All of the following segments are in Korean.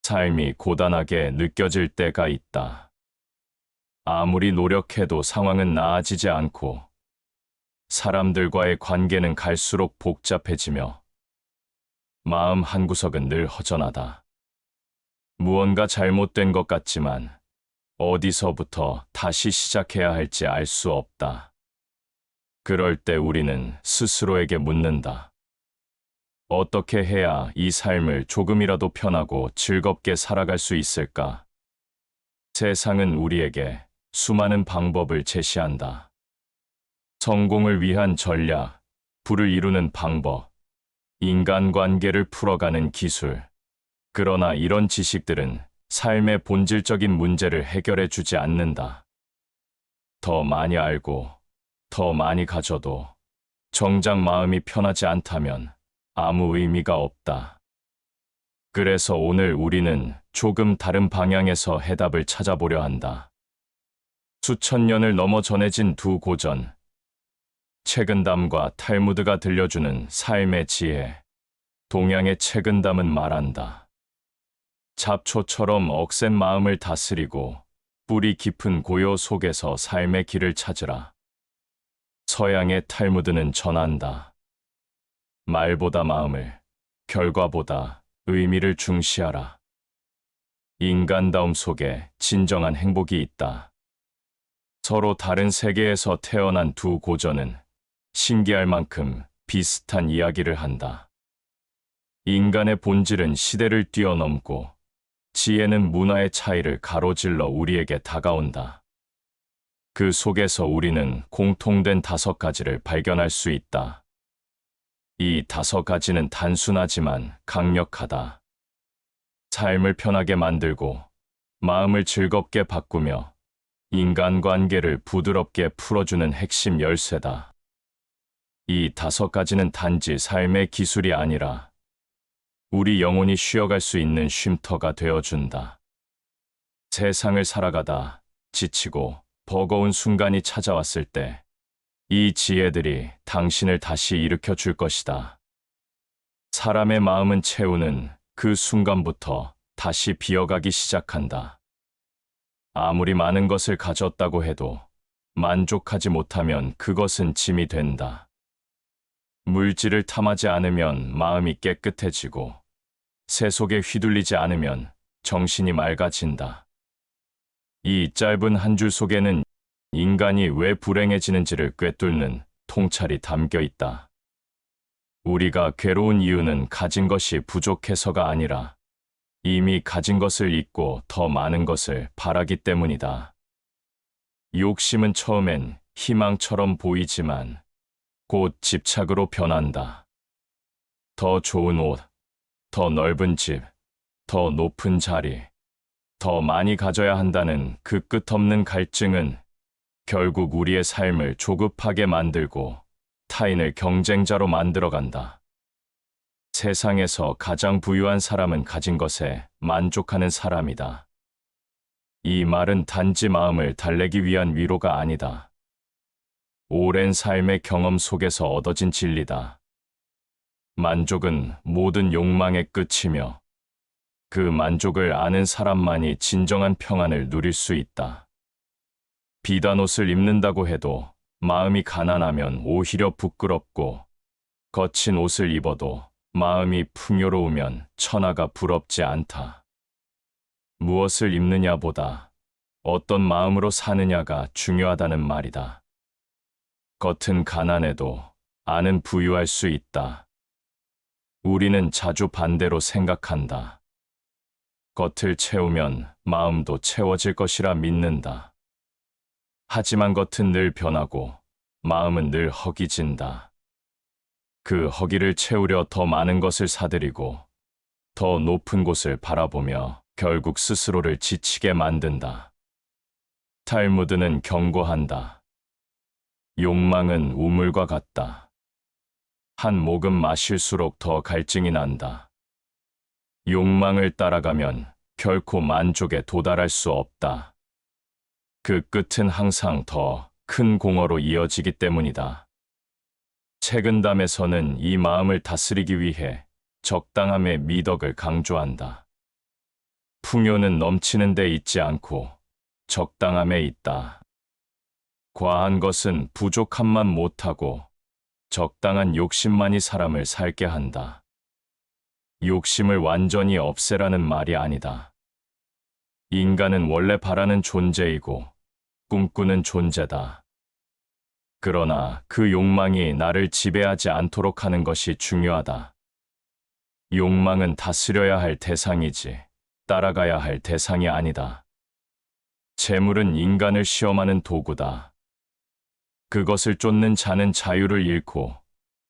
삶이 고단하게 느껴질 때가 있다. 아무리 노력해도 상황은 나아지지 않고 사람들과의 관계는 갈수록 복잡해지며 마음 한구석은 늘 허전하다. 무언가 잘못된 것 같지만 어디서부터 다시 시작해야 할지 알 수 없다. 그럴 때 우리는 스스로에게 묻는다. 어떻게 해야 이 삶을 조금이라도 편하고 즐겁게 살아갈 수 있을까? 세상은 우리에게 수많은 방법을 제시한다. 성공을 위한 전략, 부를 이루는 방법, 인간관계를 풀어가는 기술. 그러나 이런 지식들은 삶의 본질적인 문제를 해결해 주지 않는다. 더 많이 알고, 더 많이 가져도 정작 마음이 편하지 않다면 아무 의미가 없다. 그래서 오늘 우리는 조금 다른 방향에서 해답을 찾아보려 한다. 수천 년을 넘어 전해진 두 고전, 책은담과 탈무드가 들려주는 삶의 지혜. 동양의 책은담은 말한다. 잡초처럼 억센 마음을 다스리고 뿌리 깊은 고요 속에서 삶의 길을 찾으라. 서양의 탈무드는 전한다. 말보다 마음을, 결과보다 의미를 중시하라. 인간다움 속에 진정한 행복이 있다. 서로 다른 세계에서 태어난 두 고전은 신기할 만큼 비슷한 이야기를 한다. 인간의 본질은 시대를 뛰어넘고 지혜는 문화의 차이를 가로질러 우리에게 다가온다. 그 속에서 우리는 공통된 5가지를 발견할 수 있다. 이 5가지는 단순하지만 강력하다. 삶을 편하게 만들고 마음을 즐겁게 바꾸며 인간관계를 부드럽게 풀어주는 핵심 열쇠다. 이 5가지는 단지 삶의 기술이 아니라 우리 영혼이 쉬어갈 수 있는 쉼터가 되어준다. 세상을 살아가다 지치고 버거운 순간이 찾아왔을 때 이 지혜들이 당신을 다시 일으켜 줄 것이다. 사람의 마음은 채우는 그 순간부터 다시 비어가기 시작한다. 아무리 많은 것을 가졌다고 해도 만족하지 못하면 그것은 짐이 된다. 물질을 탐하지 않으면 마음이 깨끗해지고 새 속에 휘둘리지 않으면 정신이 맑아진다. 이 짧은 한 줄 속에는 인간이 왜 불행해지는지를 꿰뚫는 통찰이 담겨 있다. 우리가 괴로운 이유는 가진 것이 부족해서가 아니라 이미 가진 것을 잊고 더 많은 것을 바라기 때문이다. 욕심은 처음엔 희망처럼 보이지만 곧 집착으로 변한다. 더 좋은 옷, 더 넓은 집, 더 높은 자리, 더 많이 가져야 한다는 그 끝없는 갈증은 결국 우리의 삶을 조급하게 만들고 타인을 경쟁자로 만들어간다. 세상에서 가장 부유한 사람은 가진 것에 만족하는 사람이다. 이 말은 단지 마음을 달래기 위한 위로가 아니다. 오랜 삶의 경험 속에서 얻어진 진리다. 만족은 모든 욕망의 끝이며 그 만족을 아는 사람만이 진정한 평안을 누릴 수 있다. 비단 옷을 입는다고 해도 마음이 가난하면 오히려 부끄럽고 거친 옷을 입어도 마음이 풍요로우면 천하가 부럽지 않다. 무엇을 입느냐보다 어떤 마음으로 사느냐가 중요하다는 말이다. 겉은 가난해도 안은 부유할 수 있다. 우리는 자주 반대로 생각한다. 겉을 채우면 마음도 채워질 것이라 믿는다. 하지만 겉은 늘 변하고 마음은 늘 허기진다. 그 허기를 채우려 더 많은 것을 사들이고 더 높은 곳을 바라보며 결국 스스로를 지치게 만든다. 탈무드는 경고한다. 욕망은 우물과 같다. 한 모금 마실수록 더 갈증이 난다. 욕망을 따라가면 결코 만족에 도달할 수 없다. 그 끝은 항상 더 큰 공허로 이어지기 때문이다. 책은담에서는 이 마음을 다스리기 위해 적당함의 미덕을 강조한다. 풍요는 넘치는 데 있지 않고 적당함에 있다. 과한 것은 부족함만 못하고 적당한 욕심만이 사람을 살게 한다. 욕심을 완전히 없애라는 말이 아니다. 인간은 원래 바라는 존재이고 꿈꾸는 존재다. 그러나 그 욕망이 나를 지배하지 않도록 하는 것이 중요하다. 욕망은 다스려야 할 대상이지 따라가야 할 대상이 아니다. 재물은 인간을 시험하는 도구다. 그것을 쫓는 자는 자유를 잃고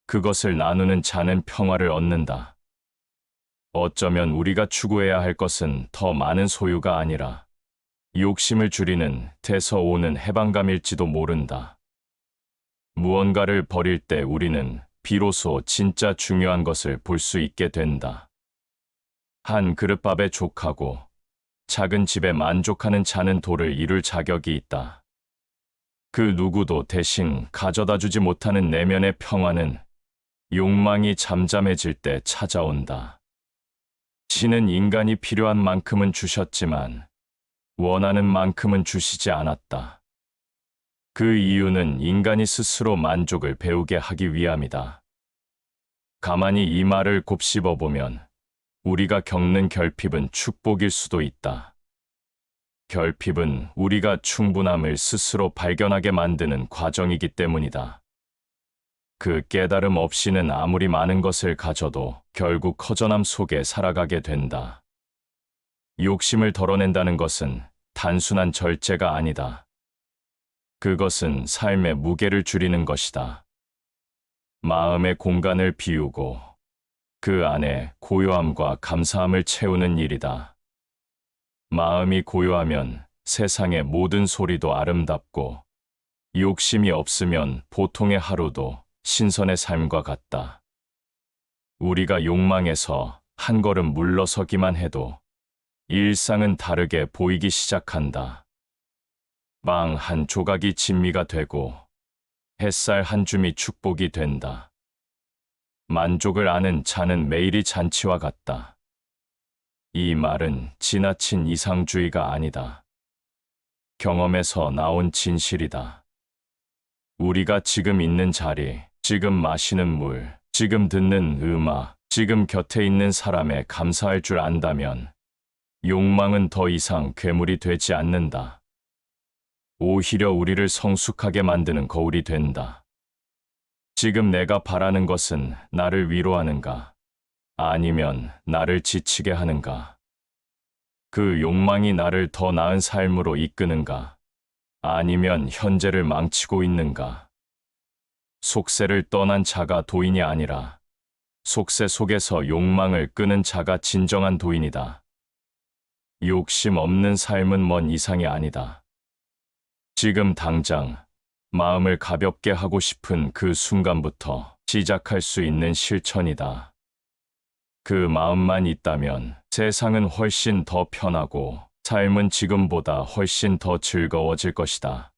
그것을 나누는 자는 평화를 얻는다. 어쩌면 우리가 추구해야 할 것은 더 많은 소유가 아니라 욕심을 줄이는 데서 오는 해방감일지도 모른다. 무언가를 버릴 때 우리는 비로소 진짜 중요한 것을 볼 수 있게 된다. 한 그릇밥에 족하고 작은 집에 만족하는 자는 도를 이룰 자격이 있다. 그 누구도 대신 가져다 주지 못하는 내면의 평화는 욕망이 잠잠해질 때 찾아온다. 신은 인간이 필요한 만큼은 주셨지만 원하는 만큼은 주시지 않았다. 그 이유는 인간이 스스로 만족을 배우게 하기 위함이다. 가만히 이 말을 곱씹어 보면 우리가 겪는 결핍은 축복일 수도 있다. 결핍은 우리가 충분함을 스스로 발견하게 만드는 과정이기 때문이다. 그 깨달음 없이는 아무리 많은 것을 가져도 결국 허전함 속에 살아가게 된다. 욕심을 덜어낸다는 것은 단순한 절제가 아니다. 그것은 삶의 무게를 줄이는 것이다. 마음의 공간을 비우고 그 안에 고요함과 감사함을 채우는 일이다. 마음이 고요하면 세상의 모든 소리도 아름답고 욕심이 없으면 보통의 하루도 신선의 삶과 같다. 우리가 욕망에서 한 걸음 물러서기만 해도 일상은 다르게 보이기 시작한다. 빵 한 조각이 진미가 되고 햇살 한 줌이 축복이 된다. 만족을 아는 자는 매일이 잔치와 같다. 이 말은 지나친 이상주의가 아니다. 경험에서 나온 진실이다. 우리가 지금 있는 자리, 지금 마시는 물, 지금 듣는 음악, 지금 곁에 있는 사람에 감사할 줄 안다면 욕망은 더 이상 괴물이 되지 않는다. 오히려 우리를 성숙하게 만드는 거울이 된다. 지금 내가 바라는 것은 나를 위로하는가? 아니면 나를 지치게 하는가? 그 욕망이 나를 더 나은 삶으로 이끄는가? 아니면 현재를 망치고 있는가? 속세를 떠난 자가 도인이 아니라 속세 속에서 욕망을 끄는 자가 진정한 도인이다. 욕심 없는 삶은 먼 이상이 아니다. 지금 당장 마음을 가볍게 하고 싶은 그 순간부터 시작할 수 있는 실천이다. 그 마음만 있다면 세상은 훨씬 더 편하고 삶은 지금보다 훨씬 더 즐거워질 것이다.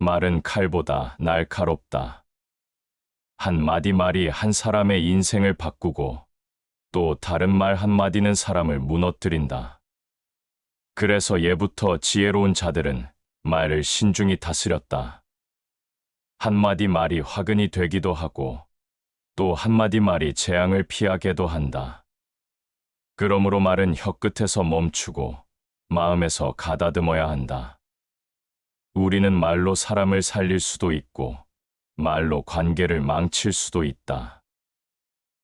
말은 칼보다 날카롭다. 한마디 말이 한 사람의 인생을 바꾸고 또 다른 말 한마디는 사람을 무너뜨린다. 그래서 예부터 지혜로운 자들은 말을 신중히 다스렸다. 한마디 말이 화근이 되기도 하고 또 한마디 말이 재앙을 피하게도 한다. 그러므로 말은 혀끝에서 멈추고 마음에서 가다듬어야 한다. 우리는 말로 사람을 살릴 수도 있고 말로 관계를 망칠 수도 있다.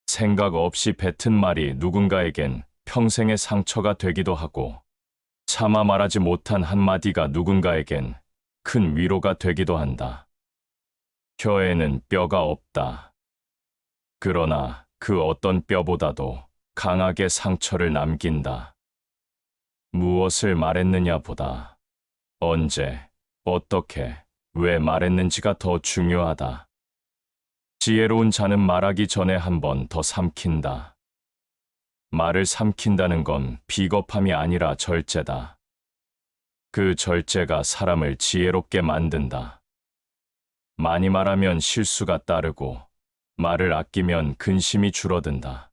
생각 없이 뱉은 말이 누군가에겐 평생의 상처가 되기도 하고 차마 말하지 못한 한마디가 누군가에겐 큰 위로가 되기도 한다. 혀에는 뼈가 없다. 그러나 그 어떤 뼈보다도 강하게 상처를 남긴다. 무엇을 말했느냐 보다 언제, 어떻게, 왜 말했는지가 더 중요하다. 지혜로운 자는 말하기 전에 한 번 더 삼킨다. 말을 삼킨다는 건 비겁함이 아니라 절제다. 그 절제가 사람을 지혜롭게 만든다. 많이 말하면 실수가 따르고 말을 아끼면 근심이 줄어든다.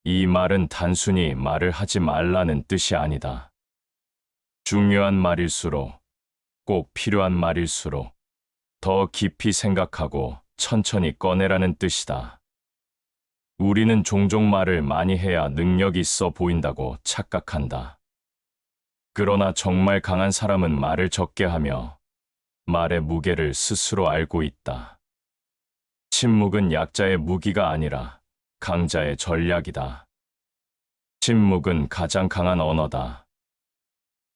이 말은 단순히 말을 하지 말라는 뜻이 아니다. 중요한 말일수록, 꼭 필요한 말일수록 더 깊이 생각하고 천천히 꺼내라는 뜻이다. 우리는 종종 말을 많이 해야 능력 있어 보인다고 착각한다. 그러나 정말 강한 사람은 말을 적게 하며 말의 무게를 스스로 알고 있다. 침묵은 약자의 무기가 아니라 강자의 전략이다. 침묵은 가장 강한 언어다.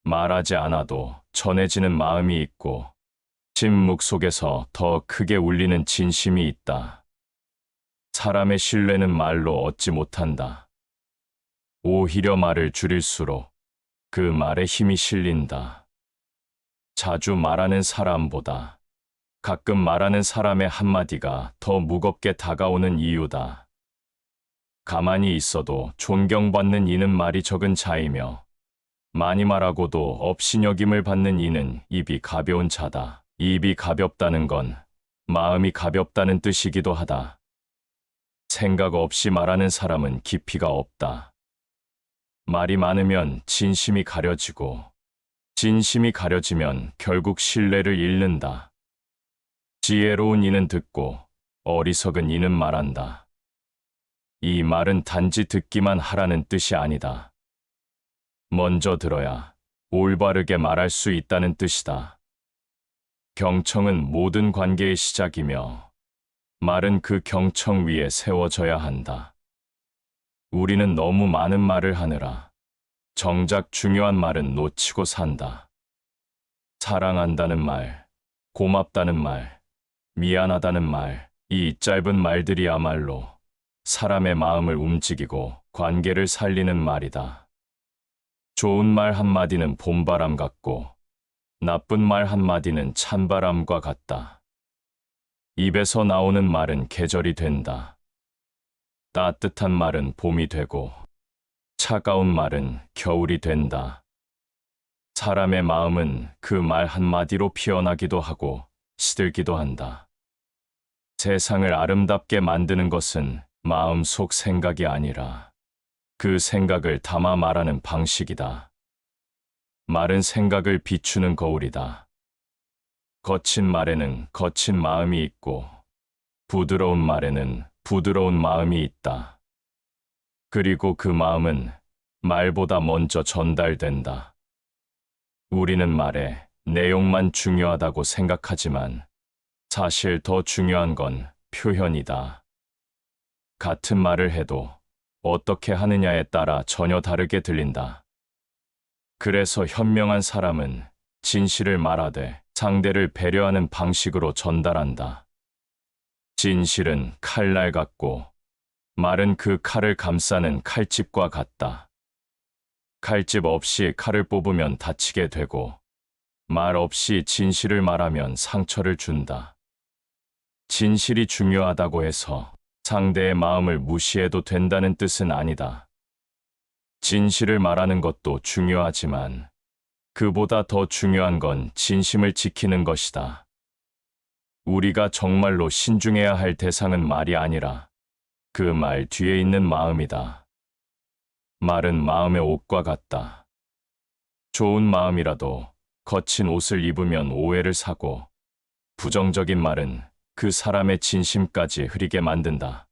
말하지 않아도 전해지는 마음이 있고 침묵 속에서 더 크게 울리는 진심이 있다. 사람의 신뢰는 말로 얻지 못한다. 오히려 말을 줄일수록 그 말에 힘이 실린다. 자주 말하는 사람보다 가끔 말하는 사람의 한마디가 더 무겁게 다가오는 이유다. 가만히 있어도 존경받는 이는 말이 적은 자이며 많이 말하고도 업신여김을 받는 이는 입이 가벼운 자다. 입이 가볍다는 건 마음이 가볍다는 뜻이기도 하다. 생각 없이 말하는 사람은 깊이가 없다. 말이 많으면 진심이 가려지고 진심이 가려지면 결국 신뢰를 잃는다. 지혜로운 이는 듣고 어리석은 이는 말한다. 이 말은 단지 듣기만 하라는 뜻이 아니다. 먼저 들어야 올바르게 말할 수 있다는 뜻이다. 경청은 모든 관계의 시작이며 말은 그 경청 위에 세워져야 한다. 우리는 너무 많은 말을 하느라 정작 중요한 말은 놓치고 산다. 사랑한다는 말, 고맙다는 말, 미안하다는 말, 이 짧은 말들이야말로 사람의 마음을 움직이고 관계를 살리는 말이다. 좋은 말 한마디는 봄바람 같고 나쁜 말 한마디는 찬바람과 같다. 입에서 나오는 말은 계절이 된다. 따뜻한 말은 봄이 되고 차가운 말은 겨울이 된다. 사람의 마음은 그 말 한마디로 피어나기도 하고 시들기도 한다. 세상을 아름답게 만드는 것은 마음속 생각이 아니라 그 생각을 담아 말하는 방식이다. 말은 생각을 비추는 거울이다. 거친 말에는 거친 마음이 있고 부드러운 말에는 부드러운 마음이 있다. 그리고 그 마음은 말보다 먼저 전달된다. 우리는 말의 내용만 중요하다고 생각하지만 사실 더 중요한 건 표현이다. 같은 말을 해도 어떻게 하느냐에 따라 전혀 다르게 들린다. 그래서 현명한 사람은 진실을 말하되 상대를 배려하는 방식으로 전달한다. 진실은 칼날 같고 말은 그 칼을 감싸는 칼집과 같다. 칼집 없이 칼을 뽑으면 다치게 되고 말 없이 진실을 말하면 상처를 준다. 진실이 중요하다고 해서 상대의 마음을 무시해도 된다는 뜻은 아니다. 진실을 말하는 것도 중요하지만 그보다 더 중요한 건 진심을 지키는 것이다. 우리가 정말로 신중해야 할 대상은 말이 아니라 그 말 뒤에 있는 마음이다. 말은 마음의 옷과 같다. 좋은 마음이라도 거친 옷을 입으면 오해를 사고 부정적인 말은 그 사람의 진심까지 흐리게 만든다.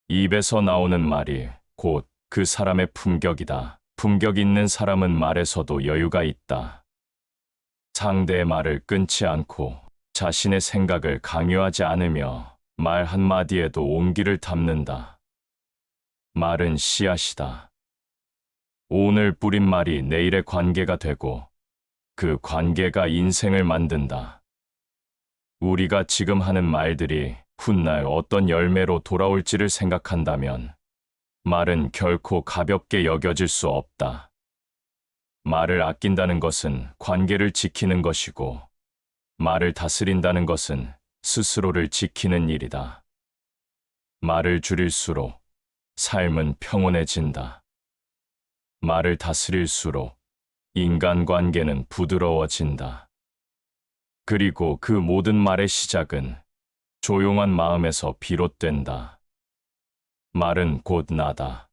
입에서 나오는 말이 곧 그 사람의 품격이다. 품격 있는 사람은 말에서도 여유가 있다. 상대의 말을 끊지 않고 자신의 생각을 강요하지 않으며 말 한마디에도 온기를 담는다. 말은 씨앗이다. 오늘 뿌린 말이 내일의 관계가 되고 그 관계가 인생을 만든다. 우리가 지금 하는 말들이 훗날 어떤 열매로 돌아올지를 생각한다면 말은 결코 가볍게 여겨질 수 없다. 말을 아낀다는 것은 관계를 지키는 것이고 말을 다스린다는 것은 스스로를 지키는 일이다. 말을 줄일수록 삶은 평온해진다. 말을 다스릴수록 인간관계는 부드러워진다. 그리고 그 모든 말의 시작은 조용한 마음에서 비롯된다. 말은 곧 나다.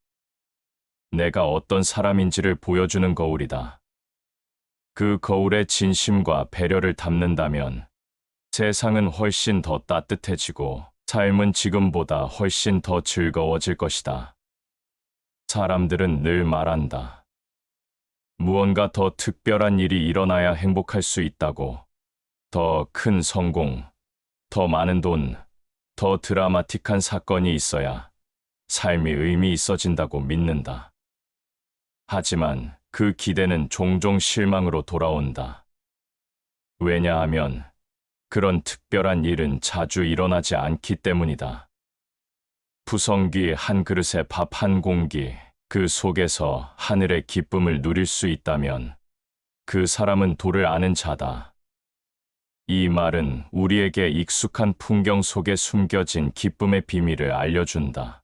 내가 어떤 사람인지를 보여주는 거울이다. 그 거울에 진심과 배려를 담는다면 세상은 훨씬 더 따뜻해지고 삶은 지금보다 훨씬 더 즐거워질 것이다. 사람들은 늘 말한다. 무언가 더 특별한 일이 일어나야 행복할 수 있다고. 더 큰 성공, 더 많은 돈, 더 드라마틱한 사건이 있어야 삶이 의미 있어진다고 믿는다. 하지만 그 기대는 종종 실망으로 돌아온다. 왜냐하면 그런 특별한 일은 자주 일어나지 않기 때문이다. 부성기 한 그릇에 밥 한 공기, 그 속에서 하늘의 기쁨을 누릴 수 있다면 그 사람은 도를 아는 자다. 이 말은 우리에게 익숙한 풍경 속에 숨겨진 기쁨의 비밀을 알려준다.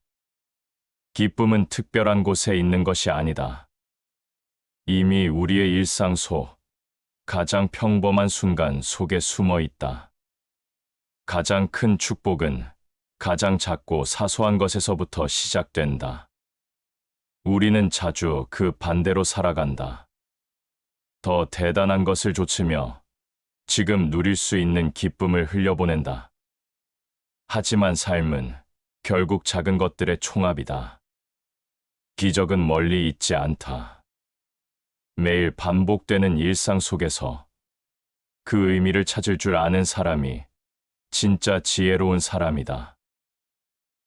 기쁨은 특별한 곳에 있는 것이 아니다. 이미 우리의 일상 속, 가장 평범한 순간 속에 숨어 있다. 가장 큰 축복은 가장 작고 사소한 것에서부터 시작된다. 우리는 자주 그 반대로 살아간다. 더 대단한 것을 좇으며 지금 누릴 수 있는 기쁨을 흘려보낸다. 하지만 삶은 결국 작은 것들의 총합이다. 기적은 멀리 있지 않다. 매일 반복되는 일상 속에서 그 의미를 찾을 줄 아는 사람이 진짜 지혜로운 사람이다.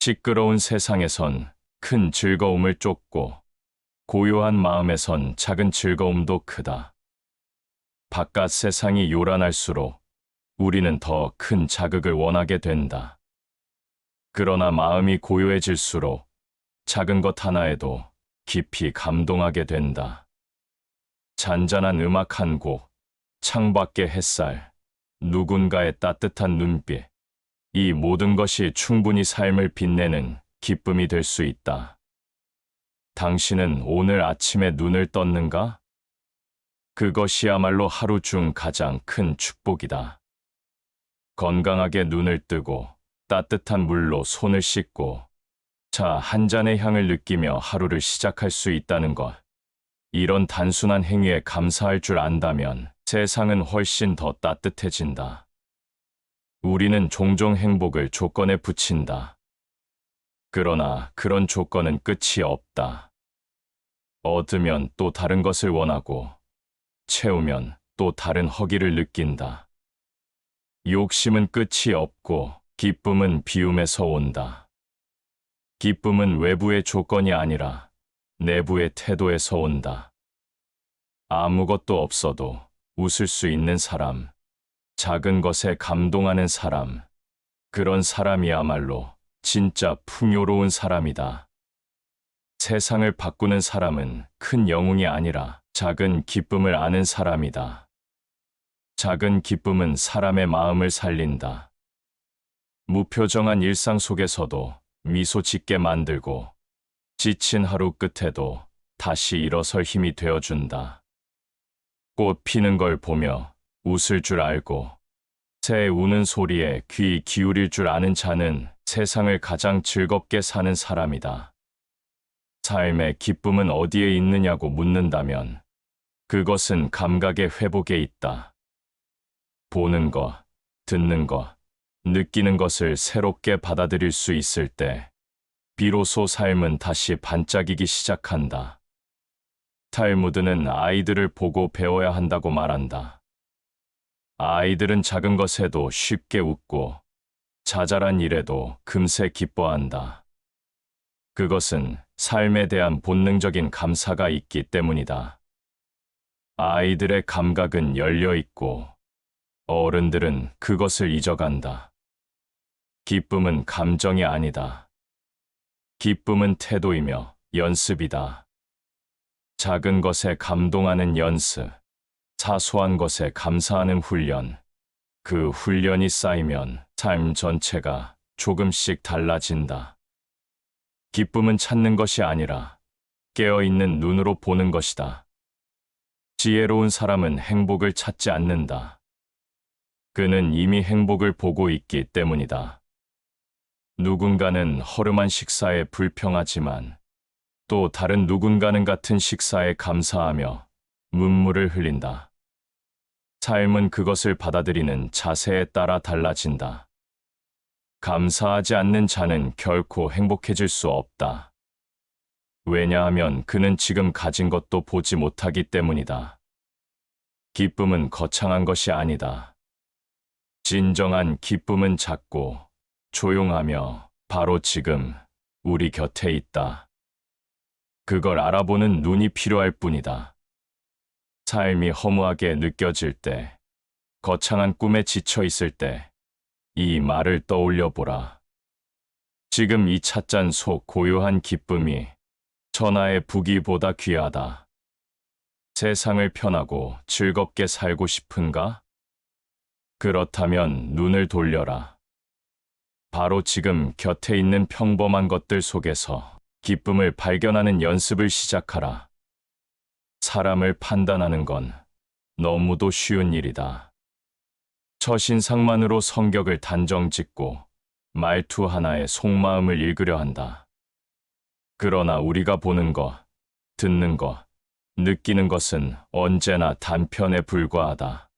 시끄러운 세상에선 큰 즐거움을 쫓고 고요한 마음에선 작은 즐거움도 크다. 바깥 세상이 요란할수록 우리는 더 큰 자극을 원하게 된다. 그러나 마음이 고요해질수록 작은 것 하나에도 깊이 감동하게 된다. 잔잔한 음악 한 곡, 창밖의 햇살, 누군가의 따뜻한 눈빛, 이 모든 것이 충분히 삶을 빛내는 기쁨이 될 수 있다. 당신은 오늘 아침에 눈을 떴는가? 그것이야말로 하루 중 가장 큰 축복이다. 건강하게 눈을 뜨고 따뜻한 물로 손을 씻고 차 한 잔의 향을 느끼며 하루를 시작할 수 있다는 것. 이런 단순한 행위에 감사할 줄 안다면 세상은 훨씬 더 따뜻해진다. 우리는 종종 행복을 조건에 붙인다. 그러나 그런 조건은 끝이 없다. 얻으면 또 다른 것을 원하고 채우면 또 다른 허기를 느낀다. 욕심은 끝이 없고 기쁨은 비움에서 온다. 기쁨은 외부의 조건이 아니라 내부의 태도에서 온다. 아무것도 없어도 웃을 수 있는 사람, 작은 것에 감동하는 사람, 그런 사람이야말로 진짜 풍요로운 사람이다. 세상을 바꾸는 사람은 큰 영웅이 아니라 작은 기쁨을 아는 사람이다. 작은 기쁨은 사람의 마음을 살린다. 무표정한 일상 속에서도 미소 짓게 만들고 지친 하루 끝에도 다시 일어설 힘이 되어준다. 꽃 피는 걸 보며 웃을 줄 알고 새 우는 소리에 귀 기울일 줄 아는 자는 세상을 가장 즐겁게 사는 사람이다. 삶의 기쁨은 어디에 있느냐고 묻는다면 그것은 감각의 회복에 있다. 보는 것, 듣는 것, 느끼는 것을 새롭게 받아들일 수 있을 때 비로소 삶은 다시 반짝이기 시작한다. 탈무드는 아이들을 보고 배워야 한다고 말한다. 아이들은 작은 것에도 쉽게 웃고 자잘한 일에도 금세 기뻐한다. 그것은 삶에 대한 본능적인 감사가 있기 때문이다. 아이들의 감각은 열려 있고 어른들은 그것을 잊어간다. 기쁨은 감정이 아니다. 기쁨은 태도이며 연습이다. 작은 것에 감동하는 연습, 사소한 것에 감사하는 훈련, 그 훈련이 쌓이면 삶 전체가 조금씩 달라진다. 기쁨은 찾는 것이 아니라 깨어있는 눈으로 보는 것이다. 지혜로운 사람은 행복을 찾지 않는다. 그는 이미 행복을 보고 있기 때문이다. 누군가는 허름한 식사에 불평하지만 또 다른 누군가는 같은 식사에 감사하며 눈물을 흘린다. 삶은 그것을 받아들이는 자세에 따라 달라진다. 감사하지 않는 자는 결코 행복해질 수 없다. 왜냐하면 그는 지금 가진 것도 보지 못하기 때문이다. 기쁨은 거창한 것이 아니다. 진정한 기쁨은 작고 조용하며 바로 지금 우리 곁에 있다. 그걸 알아보는 눈이 필요할 뿐이다. 삶이 허무하게 느껴질 때, 거창한 꿈에 지쳐 있을 때, 이 말을 떠올려 보라. 지금 이 찻잔 속 고요한 기쁨이 천하의 부귀보다 귀하다. 세상을 편하고 즐겁게 살고 싶은가? 그렇다면 눈을 돌려라. 바로 지금 곁에 있는 평범한 것들 속에서 기쁨을 발견하는 연습을 시작하라. 사람을 판단하는 건 너무도 쉬운 일이다. 첫인상만으로 성격을 단정짓고 말투 하나에 속마음을 읽으려 한다. 그러나 우리가 보는 것, 듣는 것, 느끼는 것은 언제나 단편에 불과하다.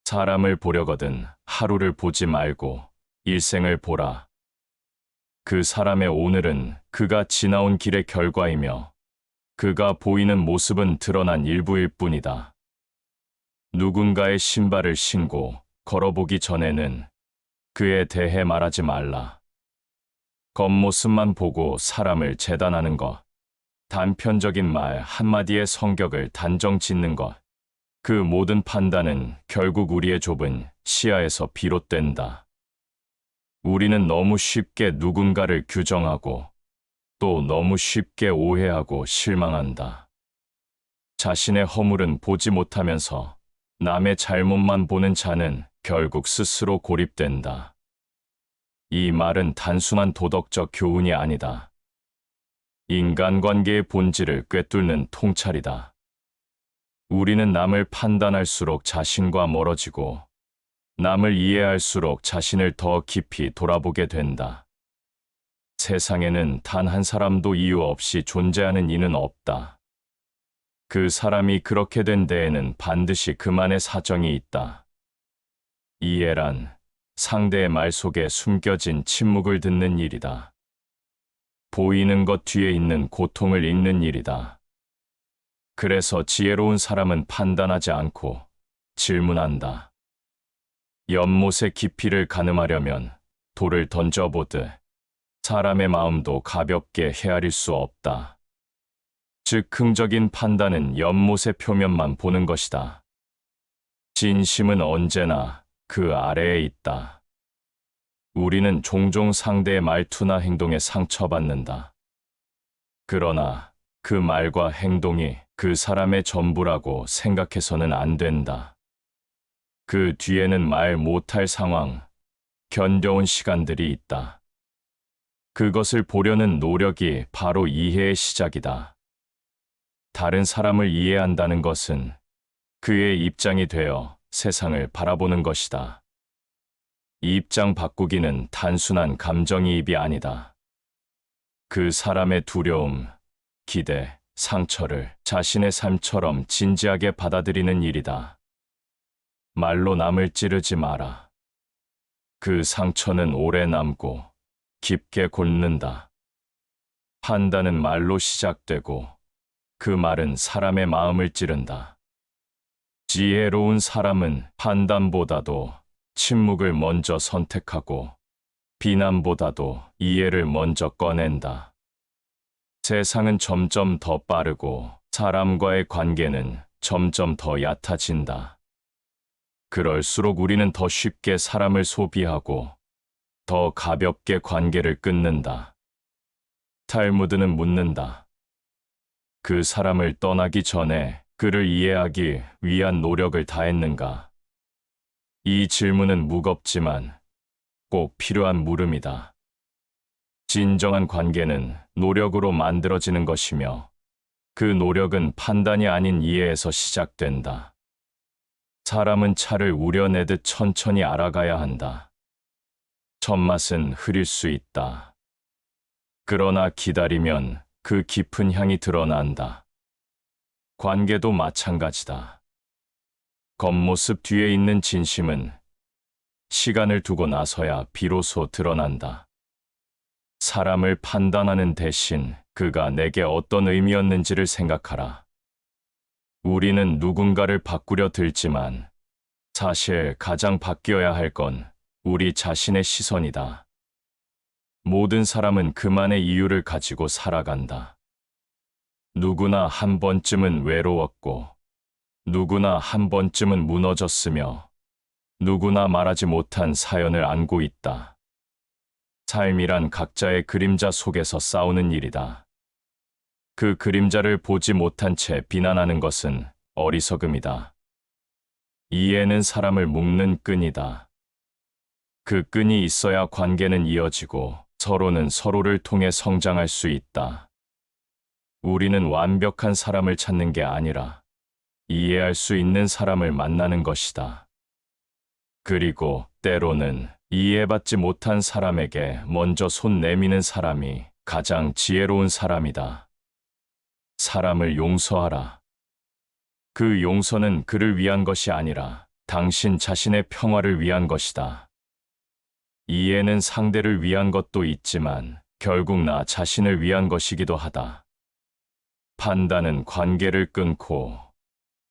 사람을 보려거든 하루를 보지 말고 일생을 보라. 그 사람의 오늘은 그가 지나온 길의 결과이며 그가 보이는 모습은 드러난 일부일 뿐이다. 누군가의 신발을 신고 걸어보기 전에는 그에 대해 말하지 말라. 겉모습만 보고 사람을 재단하는 것, 단편적인 말 한마디의 성격을 단정 짓는 것, 그 모든 판단은 결국 우리의 좁은 시야에서 비롯된다. 우리는 너무 쉽게 누군가를 규정하고 또 너무 쉽게 오해하고 실망한다. 자신의 허물은 보지 못하면서 남의 잘못만 보는 자는 결국 스스로 고립된다. 이 말은 단순한 도덕적 교훈이 아니다. 인간관계의 본질을 꿰뚫는 통찰이다. 우리는 남을 판단할수록 자신과 멀어지고 남을 이해할수록 자신을 더 깊이 돌아보게 된다. 세상에는 단 한 사람도 이유 없이 존재하는 이는 없다. 그 사람이 그렇게 된 데에는 반드시 그만의 사정이 있다. 이해란 상대의 말 속에 숨겨진 침묵을 듣는 일이다. 보이는 것 뒤에 있는 고통을 읽는 일이다. 그래서 지혜로운 사람은 판단하지 않고 질문한다. 연못의 깊이를 가늠하려면 돌을 던져보듯 사람의 마음도 가볍게 헤아릴 수 없다. 즉흥적인 판단은 연못의 표면만 보는 것이다. 진심은 언제나 그 아래에 있다. 우리는 종종 상대의 말투나 행동에 상처받는다. 그러나 그 말과 행동이 그 사람의 전부라고 생각해서는 안 된다. 그 뒤에는 말 못할 상황, 견뎌온 시간들이 있다. 그것을 보려는 노력이 바로 이해의 시작이다. 다른 사람을 이해한다는 것은 그의 입장이 되어 세상을 바라보는 것이다. 입장 바꾸기는 단순한 감정이입이 아니다. 그 사람의 두려움, 기대, 상처를 자신의 삶처럼 진지하게 받아들이는 일이다. 말로 남을 찌르지 마라. 그 상처는 오래 남고 깊게 곪는다. 판단은 말로 시작되고 그 말은 사람의 마음을 찌른다. 지혜로운 사람은 판단보다도 침묵을 먼저 선택하고 비난보다도 이해를 먼저 꺼낸다. 세상은 점점 더 빠르고 사람과의 관계는 점점 더 얕아진다. 그럴수록 우리는 더 쉽게 사람을 소비하고 더 가볍게 관계를 끊는다. 탈무드는 묻는다. 그 사람을 떠나기 전에 그를 이해하기 위한 노력을 다했는가? 이 질문은 무겁지만 꼭 필요한 물음이다. 진정한 관계는 노력으로 만들어지는 것이며 그 노력은 판단이 아닌 이해에서 시작된다. 사람은 차를 우려내듯 천천히 알아가야 한다. 첫맛은 흐릴 수 있다. 그러나 기다리면 그 깊은 향이 드러난다. 관계도 마찬가지다. 겉모습 뒤에 있는 진심은 시간을 두고 나서야 비로소 드러난다. 사람을 판단하는 대신 그가 내게 어떤 의미였는지를 생각하라. 우리는 누군가를 바꾸려 들지만 사실 가장 바뀌어야 할 건 우리 자신의 시선이다. 모든 사람은 그만의 이유를 가지고 살아간다. 누구나 한 번쯤은 외로웠고, 누구나 한 번쯤은 무너졌으며, 누구나 말하지 못한 사연을 안고 있다. 삶이란 각자의 그림자 속에서 싸우는 일이다. 그 그림자를 보지 못한 채 비난하는 것은 어리석음이다. 이해는 사람을 묶는 끈이다. 그 끈이 있어야 관계는 이어지고 서로는 서로를 통해 성장할 수 있다. 우리는 완벽한 사람을 찾는 게 아니라 이해할 수 있는 사람을 만나는 것이다. 그리고 때로는 이해받지 못한 사람에게 먼저 손 내미는 사람이 가장 지혜로운 사람이다. 사람을 용서하라. 그 용서는 그를 위한 것이 아니라 당신 자신의 평화를 위한 것이다. 이해는 상대를 위한 것도 있지만 결국 나 자신을 위한 것이기도 하다. 판단은 관계를 끊고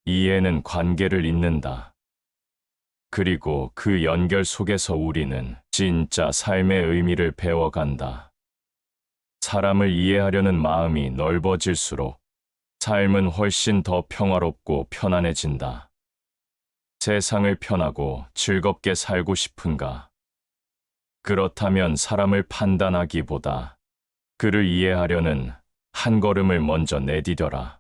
이해는 관계를 잇는다. 그리고 그 연결 속에서 우리는 진짜 삶의 의미를 배워간다. 사람을 이해하려는 마음이 넓어질수록 삶은 훨씬 더 평화롭고 편안해진다. 세상을 편하고 즐겁게 살고 싶은가? 그렇다면 사람을 판단하기보다 그를 이해하려는 한 걸음을 먼저 내디뎌라.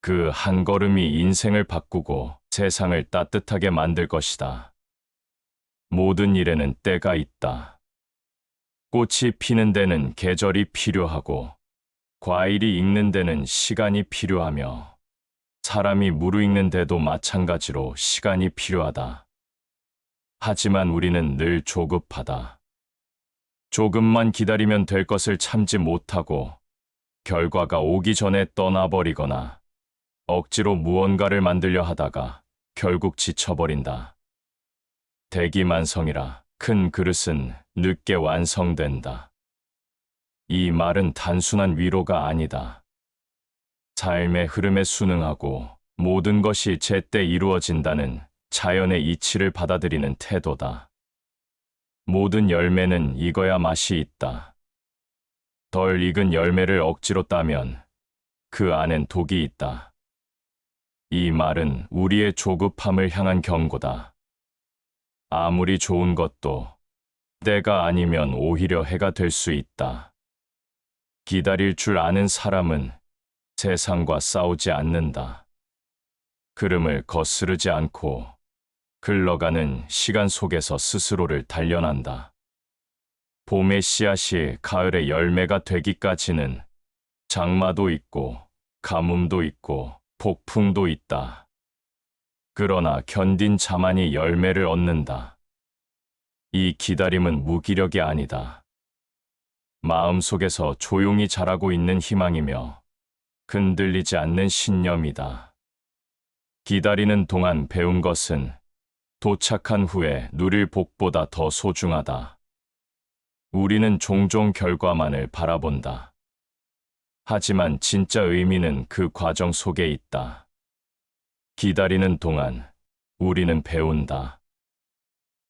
그 한 걸음이 인생을 바꾸고 세상을 따뜻하게 만들 것이다. 모든 일에는 때가 있다. 꽃이 피는 데는 계절이 필요하고 과일이 익는 데는 시간이 필요하며 사람이 무르익는 데도 마찬가지로 시간이 필요하다. 하지만 우리는 늘 조급하다. 조금만 기다리면 될 것을 참지 못하고 결과가 오기 전에 떠나버리거나 억지로 무언가를 만들려 하다가 결국 지쳐버린다. 대기만성이라 큰 그릇은 늦게 완성된다. 이 말은 단순한 위로가 아니다. 삶의 흐름에 순응하고 모든 것이 제때 이루어진다는 자연의 이치를 받아들이는 태도다. 모든 열매는 익어야 맛이 있다. 덜 익은 열매를 억지로 따면 그 안엔 독이 있다. 이 말은 우리의 조급함을 향한 경고다. 아무리 좋은 것도 때가 아니면 오히려 해가 될 수 있다. 기다릴 줄 아는 사람은 세상과 싸우지 않는다. 흐름을 거스르지 않고 흘러가는 시간 속에서 스스로를 단련한다. 봄의 씨앗이 가을의 열매가 되기까지는 장마도 있고 가뭄도 있고 폭풍도 있다. 그러나 견딘 자만이 열매를 얻는다. 이 기다림은 무기력이 아니다. 마음속에서 조용히 자라고 있는 희망이며 흔들리지 않는 신념이다. 기다리는 동안 배운 것은 도착한 후에 누릴 복보다 더 소중하다. 우리는 종종 결과만을 바라본다. 하지만 진짜 의미는 그 과정 속에 있다. 기다리는 동안 우리는 배운다.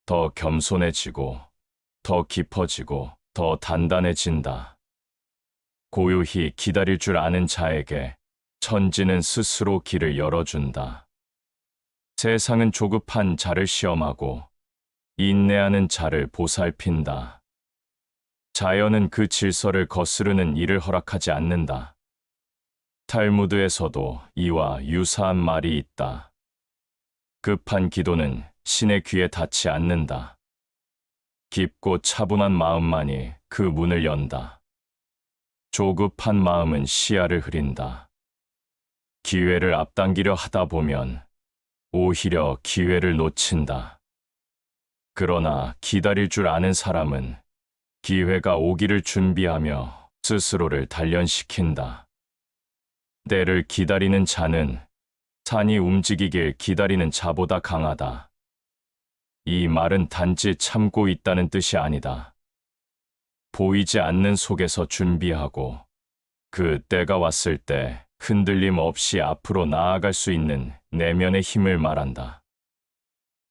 더 겸손해지고, 더 깊어지고, 더 단단해진다. 고요히 기다릴 줄 아는 자에게 천지는 스스로 길을 열어준다. 세상은 조급한 자를 시험하고 인내하는 자를 보살핀다. 자연은 그 질서를 거스르는 일을 허락하지 않는다. 탈무드에서도 이와 유사한 말이 있다. 급한 기도는 신의 귀에 닿지 않는다. 깊고 차분한 마음만이 그 문을 연다. 조급한 마음은 시야를 흐린다. 기회를 앞당기려 하다 보면 오히려 기회를 놓친다. 그러나 기다릴 줄 아는 사람은 기회가 오기를 준비하며 스스로를 단련시킨다. 때를 기다리는 자는 산이 움직이길 기다리는 자보다 강하다. 이 말은 단지 참고 있다는 뜻이 아니다. 보이지 않는 속에서 준비하고 그 때가 왔을 때 흔들림 없이 앞으로 나아갈 수 있는 내면의 힘을 말한다.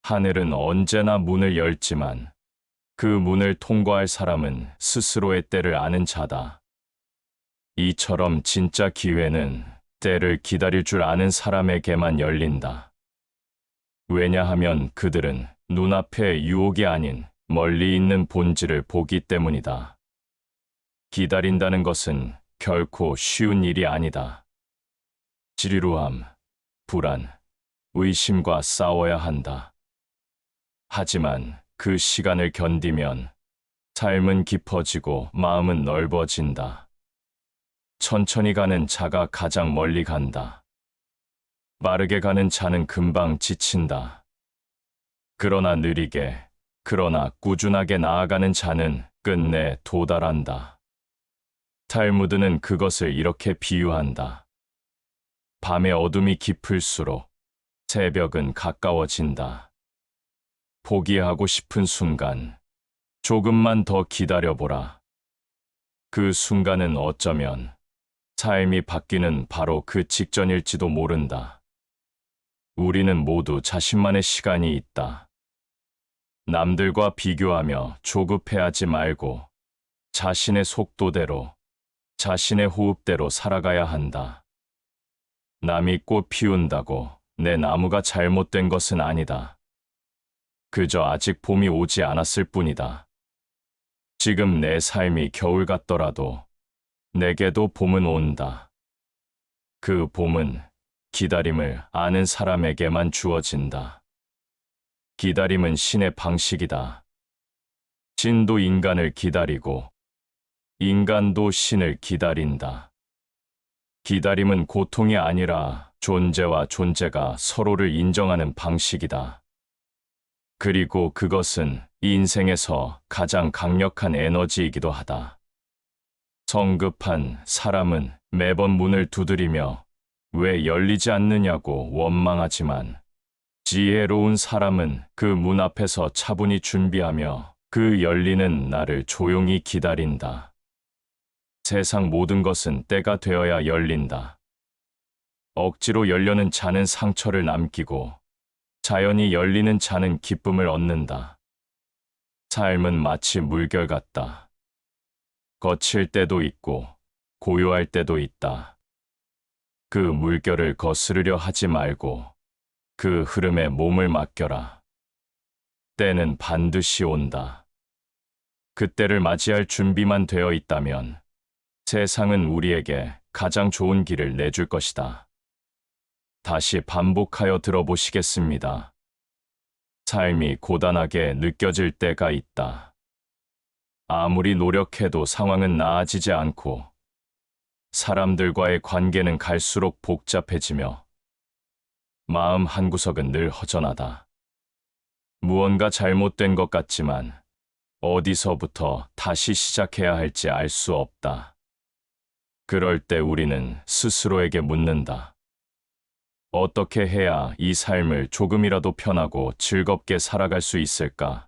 하늘은 언제나 문을 열지만 그 문을 통과할 사람은 스스로의 때를 아는 자다. 이처럼 진짜 기회는 때를 기다릴 줄 아는 사람에게만 열린다. 왜냐하면 그들은 눈앞의 유혹이 아닌 멀리 있는 본질을 보기 때문이다. 기다린다는 것은 결코 쉬운 일이 아니다. 지루함, 불안, 의심과 싸워야 한다. 하지만 그 시간을 견디면 삶은 깊어지고 마음은 넓어진다. 천천히 가는 자가 가장 멀리 간다. 빠르게 가는 자는 금방 지친다. 그러나 느리게, 그러나 꾸준하게 나아가는 자는 끝내 도달한다. 탈무드는 그것을 이렇게 비유한다. 밤의 어둠이 깊을수록 새벽은 가까워진다. 포기하고 싶은 순간, 조금만 더 기다려보라. 그 순간은 어쩌면 삶이 바뀌는 바로 그 직전일지도 모른다. 우리는 모두 자신만의 시간이 있다. 남들과 비교하며 조급해하지 말고 자신의 속도대로, 자신의 호흡대로 살아가야 한다. 남이 꽃 피운다고 내 나무가 잘못된 것은 아니다. 그저 아직 봄이 오지 않았을 뿐이다. 지금 내 삶이 겨울 같더라도 내게도 봄은 온다. 그 봄은 기다림을 아는 사람에게만 주어진다. 기다림은 신의 방식이다. 신도 인간을 기다리고 인간도 신을 기다린다. 기다림은 고통이 아니라 존재와 존재가 서로를 인정하는 방식이다. 그리고 그것은 인생에서 가장 강력한 에너지이기도 하다. 성급한 사람은 매번 문을 두드리며 왜 열리지 않느냐고 원망하지만 지혜로운 사람은 그 문 앞에서 차분히 준비하며 그 열리는 날을 조용히 기다린다. 세상 모든 것은 때가 되어야 열린다. 억지로 열려는 자는 상처를 남기고 자연히 열리는 자는 기쁨을 얻는다. 삶은 마치 물결 같다. 거칠 때도 있고 고요할 때도 있다. 그 물결을 거스르려 하지 말고 그 흐름에 몸을 맡겨라. 때는 반드시 온다. 그때를 맞이할 준비만 되어 있다면 세상은 우리에게 가장 좋은 길을 내줄 것이다. 다시 반복하여 들어보시겠습니다. 삶이 고단하게 느껴질 때가 있다. 아무리 노력해도 상황은 나아지지 않고 사람들과의 관계는 갈수록 복잡해지며 마음 한구석은 늘 허전하다. 무언가 잘못된 것 같지만 어디서부터 다시 시작해야 할지 알 수 없다. 그럴 때 우리는 스스로에게 묻는다. 어떻게 해야 이 삶을 조금이라도 편하고 즐겁게 살아갈 수 있을까?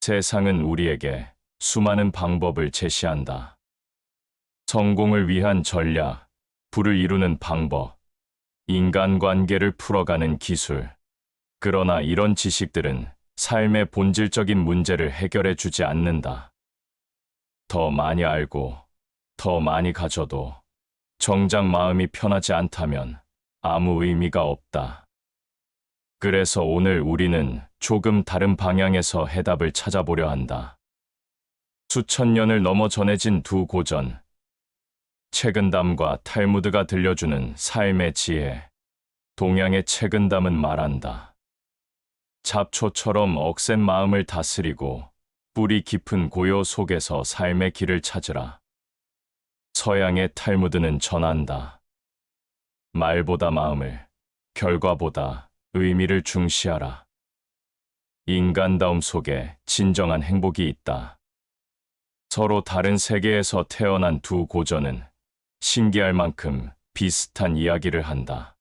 세상은 우리에게 수많은 방법을 제시한다. 성공을 위한 전략, 부를 이루는 방법, 인간관계를 풀어가는 기술. 그러나 이런 지식들은 삶의 본질적인 문제를 해결해 주지 않는다. 더 많이 알고, 더 많이 가져도 정작 마음이 편하지 않다면 아무 의미가 없다. 그래서 오늘 우리는 조금 다른 방향에서 해답을 찾아보려 한다. 수천 년을 넘어 전해진 두 고전, 책은담과 탈무드가 들려주는 삶의 지혜. 동양의 책은담은 말한다. 잡초처럼 억센 마음을 다스리고 뿌리 깊은 고요 속에서 삶의 길을 찾으라. 서양의 탈무드는 전한다. 말보다 마음을, 결과보다 의미를 중시하라. 인간다움 속에 진정한 행복이 있다. 서로 다른 세계에서 태어난 두 고전은 신기할 만큼 비슷한 이야기를 한다.